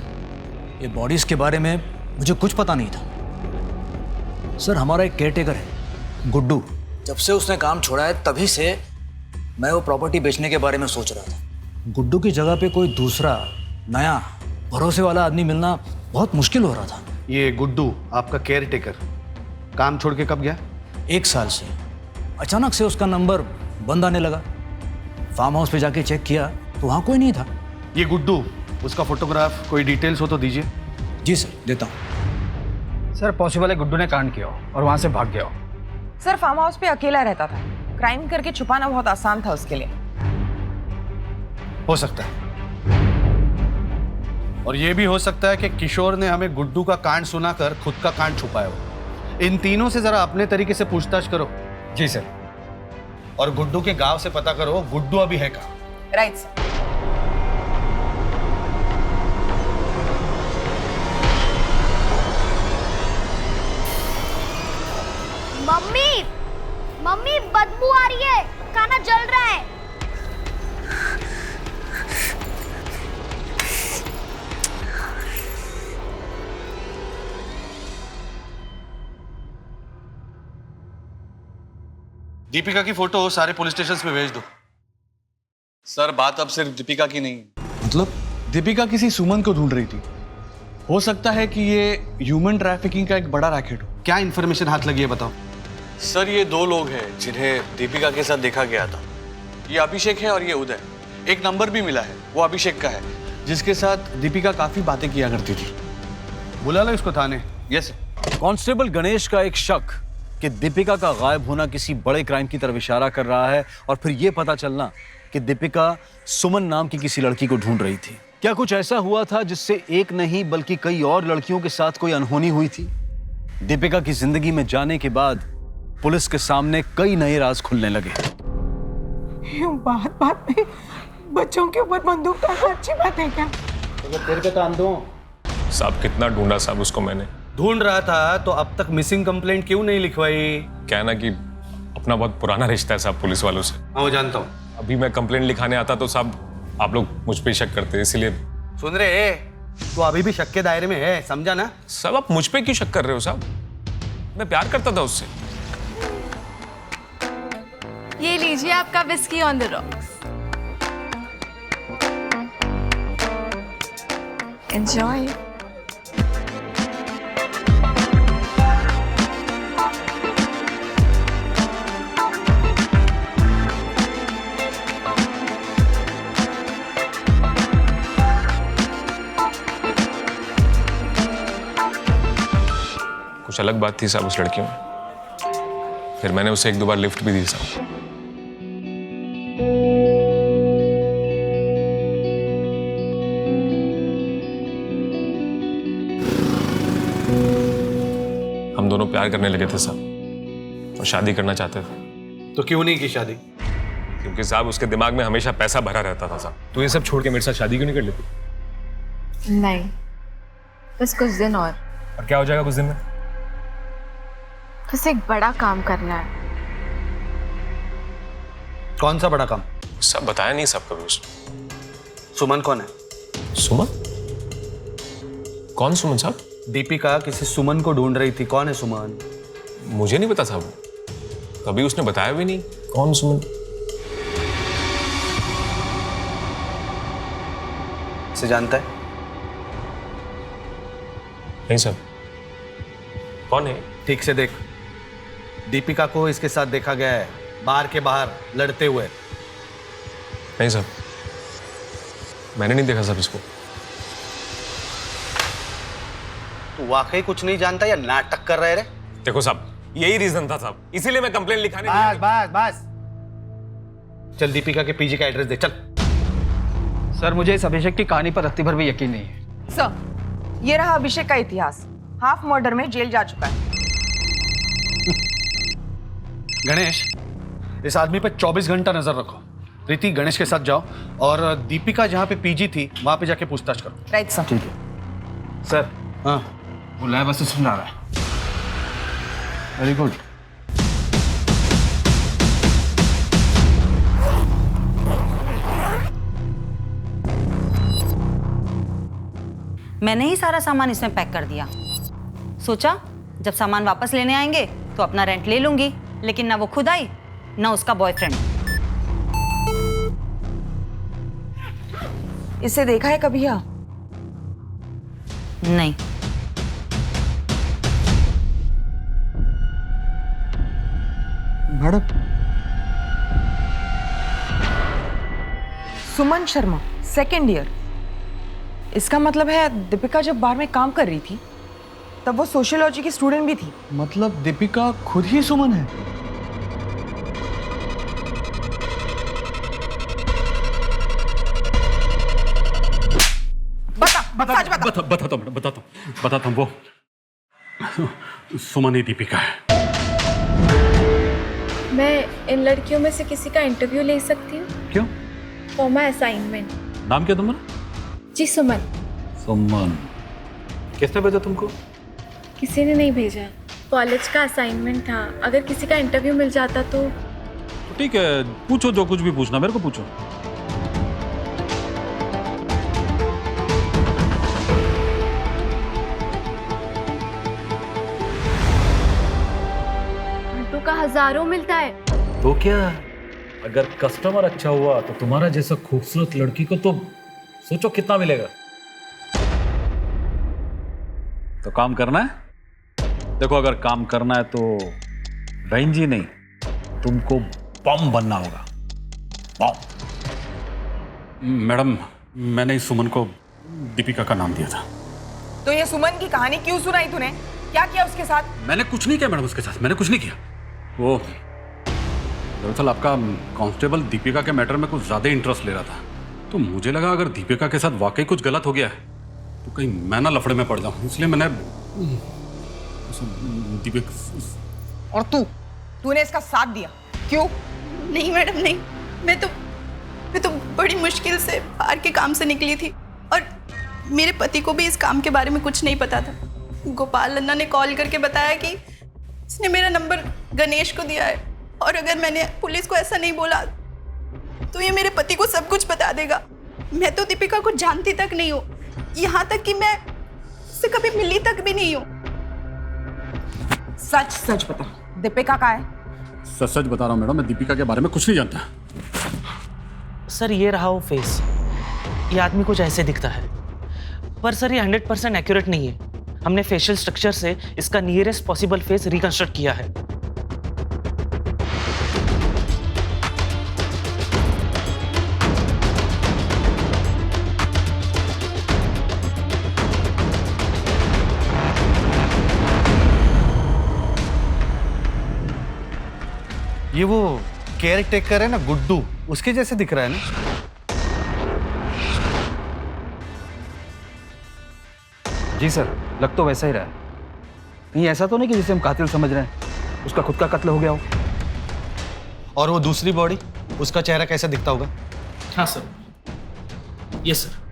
ये बॉडीज़ के बारे में मुझे कुछ पता नहीं था। सर, हमारा एक केयरटेकर है गुड्डू, जब से उसने काम छोड़ा है तभी से मैं वो प्रॉपर्टी बेचने के बारे में सोच रहा था। गुड्डू की जगह पे कोई दूसरा नया भरोसे वाला आदमी मिलना बहुत मुश्किल हो रहा था। ये गुड्डू आपका केयरटेकर काम छोड़ के कब गया? 1 साल से। अचानक से उसका नंबर बंद आने लगा। फार्म हाउस पे जाके चेक किया तो वहाँ कोई नहीं था। ये गुड्डू, उसका फोटोग्राफ, कोई डिटेल्स हो तो दीजिए। जी सर, देता हूँ। सर, पॉसिबल है गुड्डू ने कांड किया हो और वहाँ से भाग गया हो। सर, फार्म हाउस पे अकेला रहता था। क्राइम करके छुपाना बहुत आसान था उसके लिए। हो सकता है, और ये भी हो सकता है कि किशोर ने हमें गुड्डू का कांड सुनाकर खुद का कांड छुपाया हो। इन तीनों से जरा अपने तरीके से पूछताछ करो। जी सर। और गुड्डू के गांव से पता करो गुड्डू अभी है कहाँ। Right sir. मम्मी, मम्मी बदबू आ रही है, खाना जल रहा है। दीपिका की फोटो सारे पुलिस स्टेशन पे भेज दो। सर, बात अब सिर्फ दीपिका की नहीं है। मतलब? दीपिका किसी सुमन को ढूंढ रही थी। हो सकता है कि ये ह्यूमन ट्रैफिकिंग का एक बड़ा रैकेट हो। क्या इन्फॉर्मेशन हाथ लगी है बताओ। सर, ये 2 लोग हैं जिन्हें दीपिका के साथ देखा गया था। ये अभिषेक है और ये उदय। एक नंबर भी मिला है, वो अभिषेक का है, जिसके साथ दीपिका काफी बातें किया करती थी। बुला लो इसको थाने। यस। कांस्टेबल गणेश का एक शक कि दीपिका का गायब होना किसी बड़े क्राइम की तरफ इशारा कर रहा है, और फिर यह पता चलना कि दीपिका सुमन नाम की किसी लड़की को ढूंढ रही थी। क्या कुछ ऐसा हुआ था जिससे एक नहीं बल्कि कई और लड़कियों के साथ कोई अनहोनी हुई थी? दीपिका की जिंदगी में जाने के बाद पुलिस के सामने कई नए राज खुलने लगे। बात बात में बच्चों के ऊपर बंदूक उठाना अच्छी बात है क्या? तेरे को तो अंधों। साहब, कितना ढूंढा साहब उसको मैंने। ढूंढ रहा था तो अब तक मिसिंग कंप्लेंट क्यों नहीं लिखवाई? क्या है ना कि अपना बहुत पुराना रिश्ता है साहब पुलिस वालों से। हाँ, जानता हूँ। अभी मैं कंप्लेंट लिखाने आता तो साहब आप लोग मुझ पे शक करते, इसीलिए। सुन रहे, तो अभी भी शक के दायरे में है, समझा ना? साहब, आप मुझ पे क्यों शक कर रहे हो साहब? मैं प्यार करता था उससे। ये लीजिए आपका whisky on the rocks. Enjoy. कुछ अलग बात थी साहब उस लड़की में। फिर मैंने उसे 1-2 बार लिफ्ट भी दी साहब। हम दोनों प्यार करने लगे थे साहब और शादी करना चाहते थे। तो क्यों नहीं की शादी? क्योंकि साहब उसके दिमाग में हमेशा पैसा भरा रहता था साहब। तो ये सब छोड़ के मेरे साथ शादी क्यों नहीं कर लेती? नहीं, बस कुछ दिन और क्या हो जाएगा कुछ दिन में? बस एक बड़ा काम करना है। कौन सा बड़ा काम? सब बताया नहीं सब कभी उसने। सुमन कौन है? सुमन? कौन सुमन साहब? दीपिका किसी सुमन को ढूंढ रही थी। कौन है सुमन? मुझे नहीं पता साहब, कभी उसने बताया भी नहीं कौन सुमन। से जानता है? नहीं साहब। कौन है? ठीक से देख, दीपिका को इसके साथ देखा गया है बार के बाहर लड़ते हुए। नहीं साहब, मैंने नहीं देखा साहब इसको। तू वाकई कुछ नहीं जानता या नाटक कर रहे रे? देखो साहब, यही रीजन था साहब, इसीलिए मैं कंप्लेंट लिखाने बस चल दीपिका के पीजी का एड्रेस दे चल। सर, मुझे इस अभिषेक की कहानी पर रत्ती भर भी यकीन नहीं है। सर, ये रहा अभिषेक का इतिहास। हाफ मर्डर में जेल जा चुका है। गणेश, इस आदमी पे 24 घंटा नजर रखो। प्रीति, गणेश के साथ जाओ और दीपिका जहाँ पे पीजी थी वहां पे जाके पूछताछ करो। Right sir. ठीक है सर। हाँ, वो लैब असिस्टेंट आ रहा है। Very good. मैंने ही सारा सामान इसमें पैक कर दिया। सोचा जब सामान वापस लेने आएंगे तो अपना रेंट ले लूंगी, लेकिन ना वो खुद आई ना उसका बॉयफ्रेंड। इसे देखा है कभी? हाँ, नहीं। Madam, Suman Sharma, 2nd year. इसका मतलब है दीपिका जब बार में काम कर रही थी तब वो सोशियोलॉजी की स्टूडेंट भी थी। मतलब दीपिका खुद ही सुमन है? बताता हूँ वो सुमन ही दीपिका है। मैं इन लड़कियों में से किसी का इंटरव्यू ले सकती हूँ? क्यों? For my assignment. नाम क्या तुम्हारा? जी, सुमन। सुमन। किसने भेजा तुमको? किसी ने नहीं भेजा, कॉलेज का असाइनमेंट था। अगर किसी का इंटरव्यू मिल जाता तो ठीक है, पूछो जो कुछ भी पूछना, मेरे को पूछो। घंटों का हजारों मिलता है। तो क्या, अगर कस्टमर अच्छा हुआ तो तुम्हारा जैसा खूबसूरत लड़की को तो सोचो कितना मिलेगा। तो काम करना है? देखो, अगर काम करना है तो बहन जी नहीं, तुमको बम बनना होगा। बम। मैडम, मैंने इस सुमन को दीपिका का नाम दिया था। तो ये सुमन की कहानी क्यों सुनाई तूने? क्या किया उसके साथ? मैंने कुछ नहीं किया मैडम उसके साथ, मैंने कुछ नहीं किया। वो दरअसल आपका कांस्टेबल दीपिका के मैटर में कुछ ज्यादा इंटरेस्ट ले रहा था, तो मुझे लगा अगर दीपिका के साथ वाकई कुछ गलत हो गया है तो कहीं मैं ना लफड़े में पड़ जाऊं, इसलिए मैंने दीपिका। और तूने इसका साथ दिया क्यों? नहीं मैडम, नहीं। मैं तो बड़ी मुश्किल से बाहर के काम से निकली थी और मेरे पति को भी इस काम के बारे में कुछ नहीं पता था। गोपाल अन्ना ने कॉल करके बताया कि उसने मेरा नंबर गणेश को दिया है और अगर मैंने पुलिस को ऐसा नहीं बोला तो ये मेरे पति को सब कुछ बता देगा। मैं तो दीपिका को जानती तक नहीं हूँ, यहाँ तक कि मैं उससे कभी मिली तक भी नहीं हूँ। सच सच बता, दीपिका का है? सच सच बता रहा हूँ मैडम, मैं दीपिका के बारे में कुछ नहीं जानता। सर, ये रहा वो फेस। ये आदमी कुछ ऐसे दिखता है, पर सर ये 100% एक्यूरेट नहीं है। हमने फेशियल स्ट्रक्चर से इसका नियरेस्ट पॉसिबल फेस रिकंस्ट्रक्ट किया है। ये वो केयर टेकर है ना गुड्डू, उसके जैसे दिख रहा है ना। जी सर, लग तो वैसा ही रहा है। कहीं ऐसा तो नहीं कि जिसे हम कातिल समझ रहे हैं उसका खुद का कत्ल हो गया हो। और वो दूसरी बॉडी, उसका चेहरा कैसा दिखता होगा? हाँ सर, यस सर।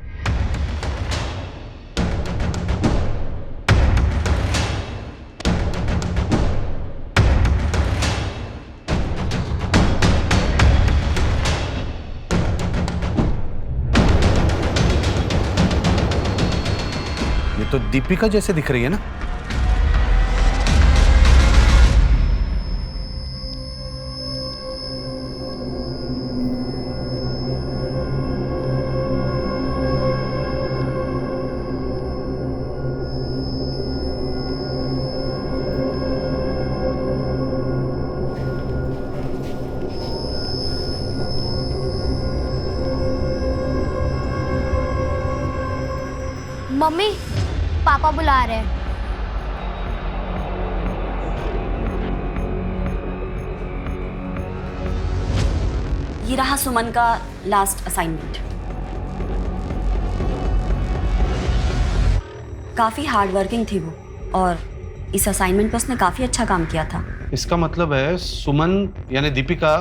ये तो दीपिका जैसे दिख रही है ना। मम्मी, पापा बुला रहे हैं। ये रहा सुमन का लास्ट असाइनमेंट। काफी हार्ड वर्किंग थी वो, और इस असाइनमेंट पर उसने काफी अच्छा काम किया था। इसका मतलब है सुमन यानी दीपिका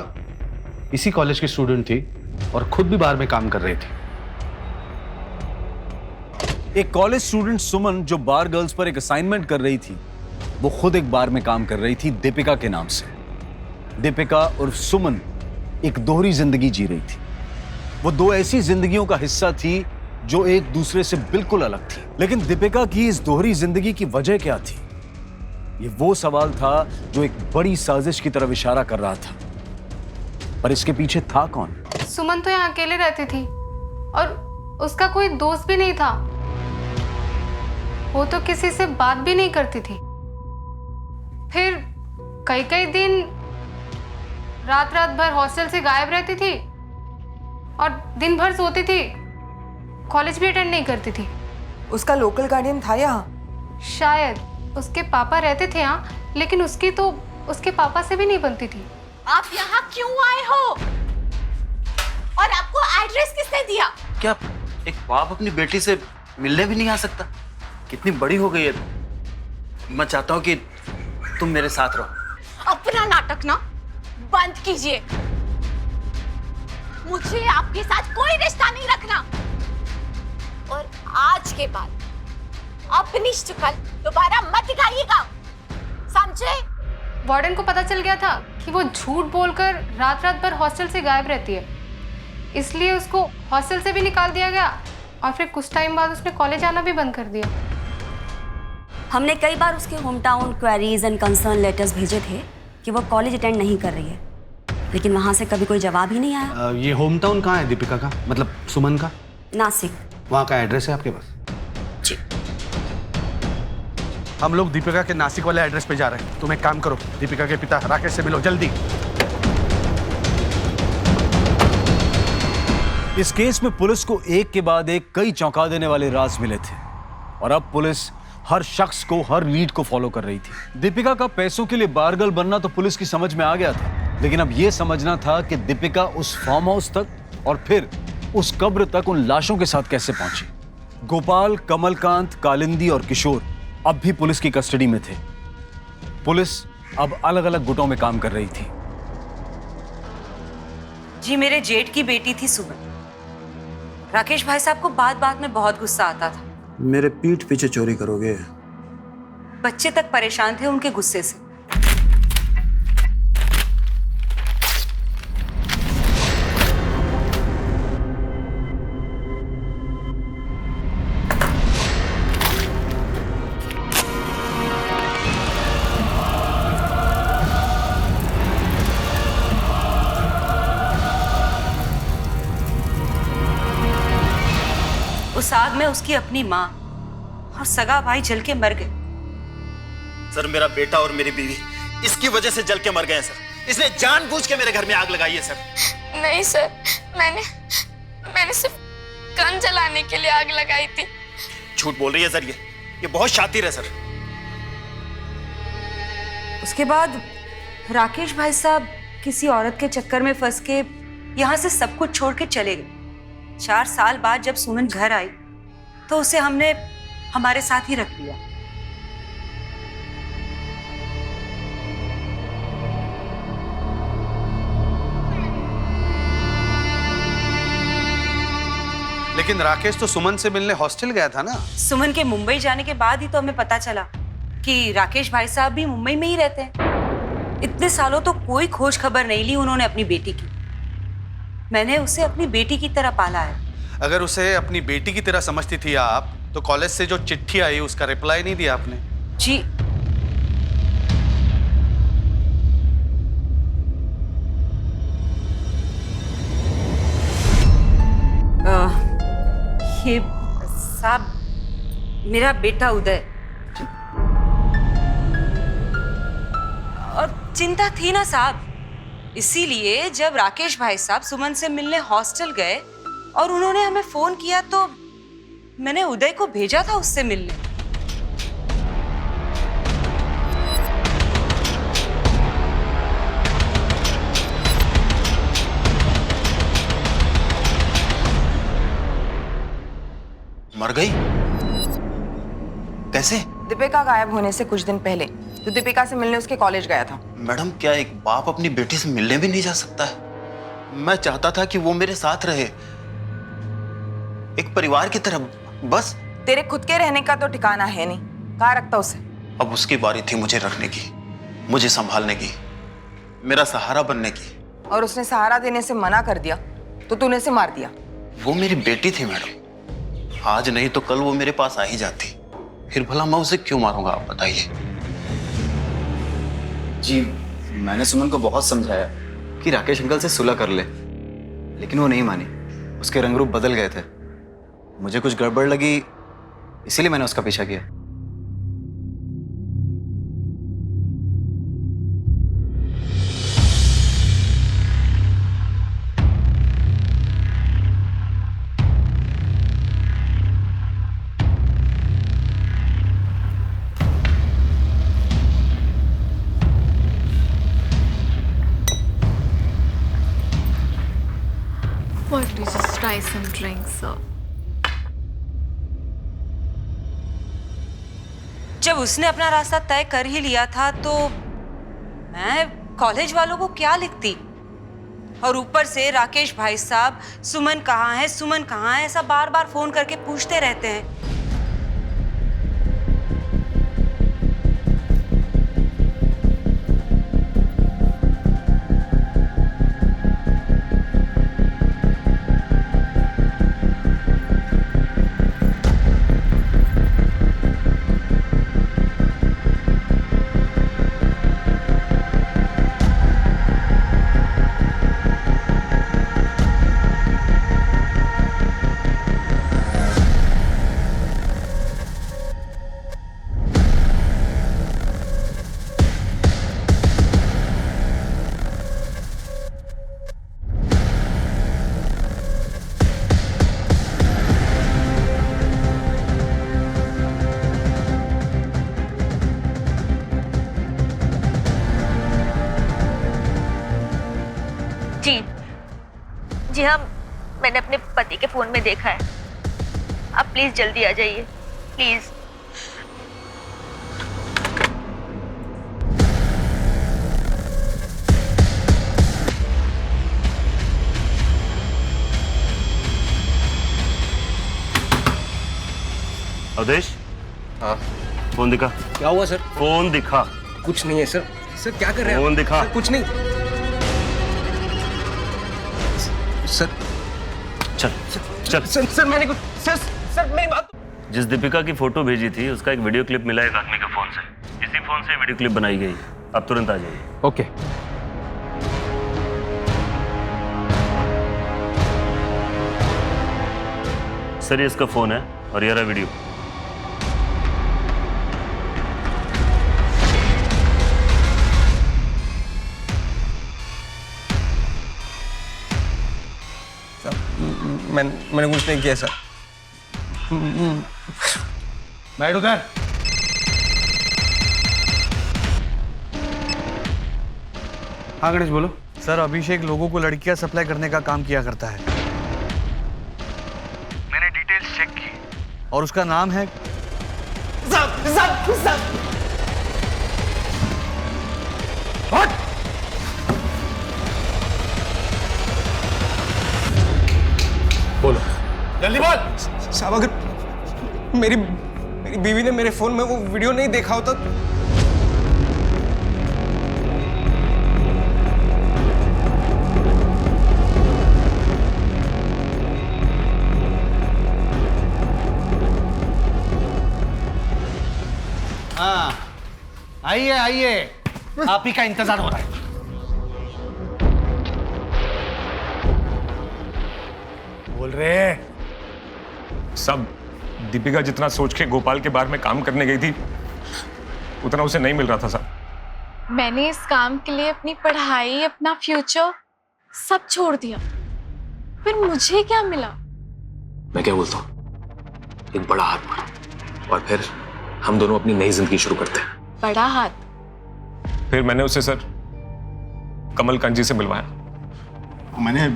इसी कॉलेज की स्टूडेंट थी और खुद भी बाहर में काम कर रही थी। एक कॉलेज स्टूडेंट सुमन जो बार गर्ल्स पर एक असाइनमेंट कर रही थी, वो खुद एक बार में काम कर रही थी दीपिका के नाम से। दीपिका और सुमन एक दोहरी जिंदगी जी रही थी। वो दो ऐसी जिंदगियों का हिस्सा थी जो एक दूसरे से बिल्कुल अलग थी। लेकिन दीपिका की इस दोहरी जिंदगी की वजह क्या थी? ये वो सवाल था जो एक बड़ी साजिश की तरफ इशारा कर रहा था। पर इसके पीछे था कौन? सुमन तो यहाँ अकेले रहती थी और उसका कोई दोस्त भी नहीं था। वो तो किसी से बात भी नहीं करती थी। फिर कई कई दिन रात रात भर हॉस्टल से गायब रहती थी और दिन भर सोती थी, कॉलेज भी अटेंड नहीं करती थी। उसका लोकल गार्डियन था यहाँ? शायद उसके पापा रहते थे यहाँ, लेकिन उसकी तो उसके पापा से भी नहीं बनती थी। आप यहाँ क्यों आए हो? और आपको एड्रेस किसने दिया? क्या एक बाप अपनी बेटी से मिलने भी नहीं आ सकता? कितनी बड़ी हो गई है। मैं चाहता हूँ कि तुम मेरे साथ रहो। अपना नाटक ना बंद कीजिए। मुझे आपके साथ कोई रिश्ता नहीं रखना, और आज के बाद अपनी शक्ल दोबारा मत दिखाइएगा, समझे? वार्डन को पता चल गया था कि वो झूठ बोलकर रात रात भर हॉस्टल से गायब रहती है, इसलिए उसको हॉस्टल से भी निकाल दिया गया और फिर कुछ टाइम बाद उसने कॉलेज आना भी बंद कर दिया। हमने कई बार उसके home town queries and concern letters भेजे थे कि वो कॉलेज अटेंड नहीं कर रही है, लेकिन वहां से कभी कोई जवाब ही नहीं आया। ये होम टाउन कहाँ है दीपिका का, मतलब सुमन का? नासिक। वहाँ का एड्रेस है आपके पास? जी। हम लोग दीपिका के नासिक वाले एड्रेस पे जा रहे हैं। तुम एक काम करो, दीपिका के पिता राकेश से मिलो जल्दी। इस केस में पुलिस को एक के बाद एक कई चौंका देने वाले राज मिले थे, और अब पुलिस हर शख्स को, हर लीड को फॉलो कर रही थी। दीपिका का पैसों के लिए बारगर्ल बनना तो पुलिस की समझ में आ गया था, लेकिन अब यह समझना था कि दीपिका उस फार्म हाउस तक और फिर उस कब्र तक उन लाशों के साथ कैसे पहुंची। गोपाल, कमलकांत, कालिंदी और किशोर अब भी पुलिस की कस्टडी में थे। पुलिस अब अलग अलग गुटों में काम कर रही थी। जी, मेरे जेठ की बेटी थी सुमन। राकेश भाई साहब को बात बात में बहुत गुस्सा आता था। मेरे पीठ पीछे चोरी करोगे? बच्चे तक परेशान थे उनके गुस्से से। उस आग में उसकी अपनी माँ और सगा भाई जल के मर गए। सर, मेरा बेटा और मेरी बीवी इसकी वजह से जल के मर गए सर। इसने जानबूझ के मेरे घर में आग लगाई है सर। नहीं सर, मैंने सिर्फ गन जलाने के लिए आग लगाई थी। झूठ बोल रही है सर, ये बहुत शातिर है सर। उसके बाद राकेश भाई साहब किसी औरत के चक्कर में फंस के यहाँ से सब कुछ छोड़ के चले गए। 4 साल बाद जब सुमन घर आई तो उसे हमने हमारे साथ ही रख लिया। लेकिन राकेश तो सुमन से मिलने हॉस्टल गया था ना। सुमन के मुंबई जाने के बाद ही तो हमें पता चला कि राकेश भाई साहब भी मुंबई में ही रहते हैं। इतने सालों तो कोई खोज खबर नहीं ली उन्होंने अपनी बेटी की। मैंने उसे अपनी बेटी की तरह पाला है। अगर उसे अपनी बेटी की तरह समझती थी आप, तो कॉलेज से जो चिट्ठी आई उसका रिप्लाई नहीं दिया आपने। जी ये साहब मेरा बेटा उदय, और चिंता थी ना साहब, इसीलिए जब राकेश भाई साहब सुमन से मिलने हॉस्टल गए और उन्होंने हमें फोन किया तो मैंने उदय को भेजा था उससे मिलने। मर गई? कैसे? दीपिका गायब होने से कुछ दिन पहले तो दीपिका से मिलने उसके कॉलेज गया था। मैडम, क्या एक बाप अपनी बेटी से मिलने भी नहीं जा सकता है? मैं चाहता था कि वो मेरे साथ रहे, एक परिवार की तरह। बस तेरे खुद के रहने का तो ठिकाना है नहीं, कहाँ रखता उसे? अब उसकी बारी थी मुझे रखने की, मुझे संभालने की, मेरा सहारा बनने की। और उसने सहारा देने से मना कर दिया तो तूने उसे मार दिया। वो मेरी बेटी थी मैडम, आज नहीं तो कल वो मेरे पास आ ही जाती, फिर भला मैं उसे क्यों मारूंगा, आप बताइए। जी, मैंने सुमन को बहुत समझाया कि राकेश अंकल से सुलह कर ले, लेकिन वो नहीं मानी। उसके रंग रूप बदल गए थे। मुझे कुछ गड़बड़ लगी, इसीलिए मैंने उसका पीछा किया। Why don't you just try some drinks, sir? जब उसने अपना रास्ता तय कर ही लिया था तो मैं कॉलेज वालों को क्या लिखती? और ऊपर से राकेश भाई साहब सुमन कहाँ है, सुमन कहाँ है, ऐसा बार बार फोन करके पूछते रहते हैं। जी हाँ, मैंने अपने पति के फोन में देखा है। आप प्लीज जल्दी आ जाइए, प्लीज। अवधेश, हाँ फोन दिखा। क्या हुआ सर? फोन दिखा। कुछ नहीं है सर। सर क्या कर रहे हैं? फोन दिखा। सर, कुछ नहीं। सर चल चल। सर मैंने कुछ सर मेरी बात। जिस दीपिका की फोटो भेजी थी उसका एक वीडियो क्लिप मिला एक आदमी के फोन से। इसी फोन से वीडियो क्लिप बनाई गई। आप तुरंत आ जाइए। ओके। सर ये इसका फोन है और ये रहा वीडियो। मैंने कुछ नहीं किया सर। बैठ उधर। हाँ गणेश बोलो। सर अभिषेक लोगों को लड़कियां सप्लाई करने का काम किया करता है। मैंने डिटेल्स चेक की और उसका नाम है बोलो। जल्दी बोल। साहब अगर मेरी बीवी ने मेरे फोन में वो वीडियो नहीं देखा होता हाँ आइए आइए, आप ही का इंतजार हो रहा है। बोल रहे सब दीपिका जितना सोच के गोपाल के बारे में काम करने गई थी उतना उसे नहीं मिल रहा था साहब। मैंने इस काम के लिए अपनी पढ़ाई, अपना फ्यूचर सब छोड़ दिया, फिर मुझे क्या मिला? मैं क्या बोलता हूँ, एक बड़ा हाथ मारो और फिर हम दोनों अपनी नई जिंदगी शुरू करते हैं। बड़ा हाथ? फिर मैंने उसे सर कमल कांत जी से मिलवाया। मैंने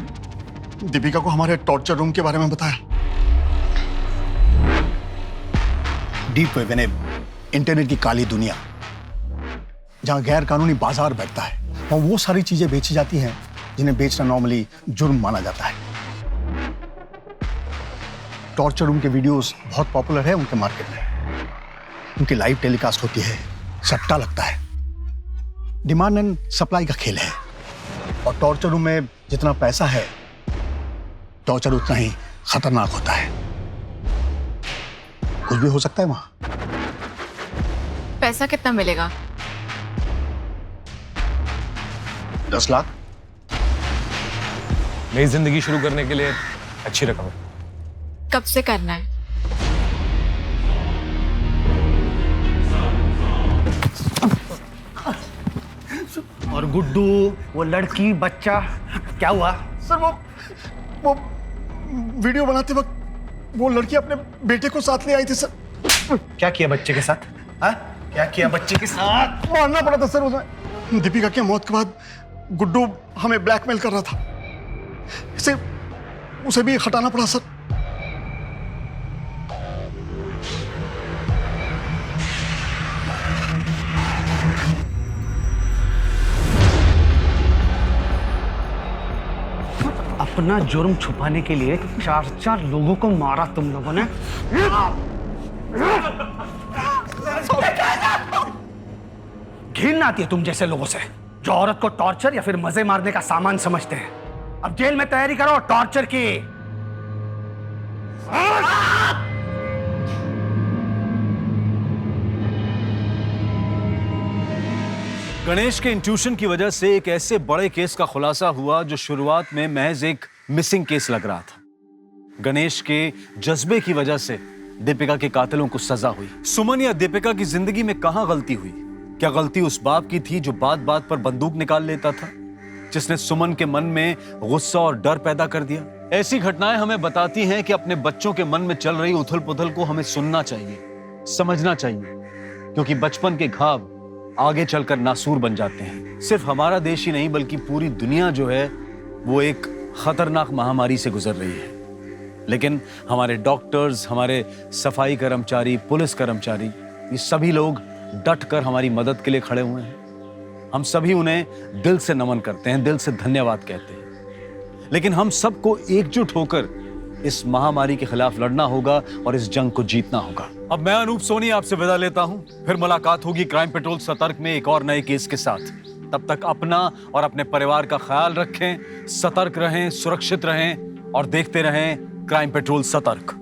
दीपिका को हमारे टॉर्चर रूम के बारे में बताया। डीप वेब यानी इंटरनेट की काली दुनिया, जहां गैर कानूनी बाजार बैठता है और वो सारी चीजें बेची जाती हैं जिन्हें बेचना नॉर्मली जुर्म माना जाता है। टॉर्चर रूम के वीडियोस बहुत पॉपुलर है उनके मार्केट में। उनकी लाइव टेलीकास्ट होती है, सट्टा लगता है, डिमांड एंड सप्लाई का खेल है। और टॉर्चर रूम में जितना पैसा है, टॉर्चर उतना ही खतरनाक होता है। कुछ भी हो सकता है वहां। पैसा कितना मिलेगा? 10 लाख। नई जिंदगी शुरू करने के लिए अच्छी रकम है। कब से करना है? और गुड्डू, वो लड़की, बच्चा, क्या हुआ? सर वो वीडियो बनाते वक्त वो लड़की अपने बेटे को साथ ले आई थी सर। क्या किया बच्चे के साथ? हाँ? क्या किया बच्चे के साथ? मारना पड़ा था सर उसे। दीपिका की मौत के बाद गुड्डू हमें ब्लैकमेल कर रहा था, इसे उसे भी हटाना पड़ा सर। अपना जुर्म छुपाने के लिए 4 लोगों को मारा तुम लोगों ने। घिन आती है तुम जैसे लोगों से जो औरत को टॉर्चर या फिर मजे मारने का सामान समझते हैं। अब जेल में तैयारी करो टॉर्चर की। गणेश के इंट्यूशन की वजह से एक ऐसे बड़े केस का खुलासा हुआ जो शुरुआत में महज एक मिसिंग केस लग रहा था। गणेश के जज्बे की वजह से दीपिका के कातिलों को सजा हुई। सुमन या दीपिका की जिंदगी में कहां गलती हुई? क्या गलती उस बाप की थी जो बात बात पर बंदूक निकाल लेता था, जिसने सुमन के मन में गुस्सा और डर पैदा कर दिया? ऐसी घटनाएं हमें बताती हैं कि अपने बच्चों के मन में चल रही उथल पुथल को हमें सुनना चाहिए, समझना चाहिए, क्योंकि बचपन के घाव आगे चलकर नासूर बन जाते हैं। सिर्फ हमारा देश ही नहीं बल्कि पूरी दुनिया जो है वो एक खतरनाक महामारी से गुजर रही है। लेकिन हमारे डॉक्टर्स, हमारे सफाई कर्मचारी, पुलिस कर्मचारी, ये सभी लोग डट कर हमारी मदद के लिए खड़े हुए हैं। हम सभी उन्हें दिल से नमन करते हैं, दिल से धन्यवाद कहते हैं। लेकिन हम सबको एकजुट होकर इस महामारी के खिलाफ लड़ना होगा और इस जंग को जीतना होगा। अब मैं अनूप सोनी आपसे विदा लेता हूं। फिर मुलाकात होगी क्राइम पेट्रोल सतर्क में एक और नए केस के साथ। तब तक अपना और अपने परिवार का ख्याल रखें, सतर्क रहें, सुरक्षित रहें और देखते रहें क्राइम पेट्रोल सतर्क।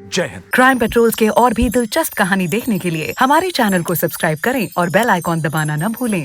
जय हिंद। क्राइम पेट्रोल के और भी दिलचस्प कहानी देखने के लिए हमारे चैनल को सब्सक्राइब करें और बेल आइकॉन दबाना न भूलें।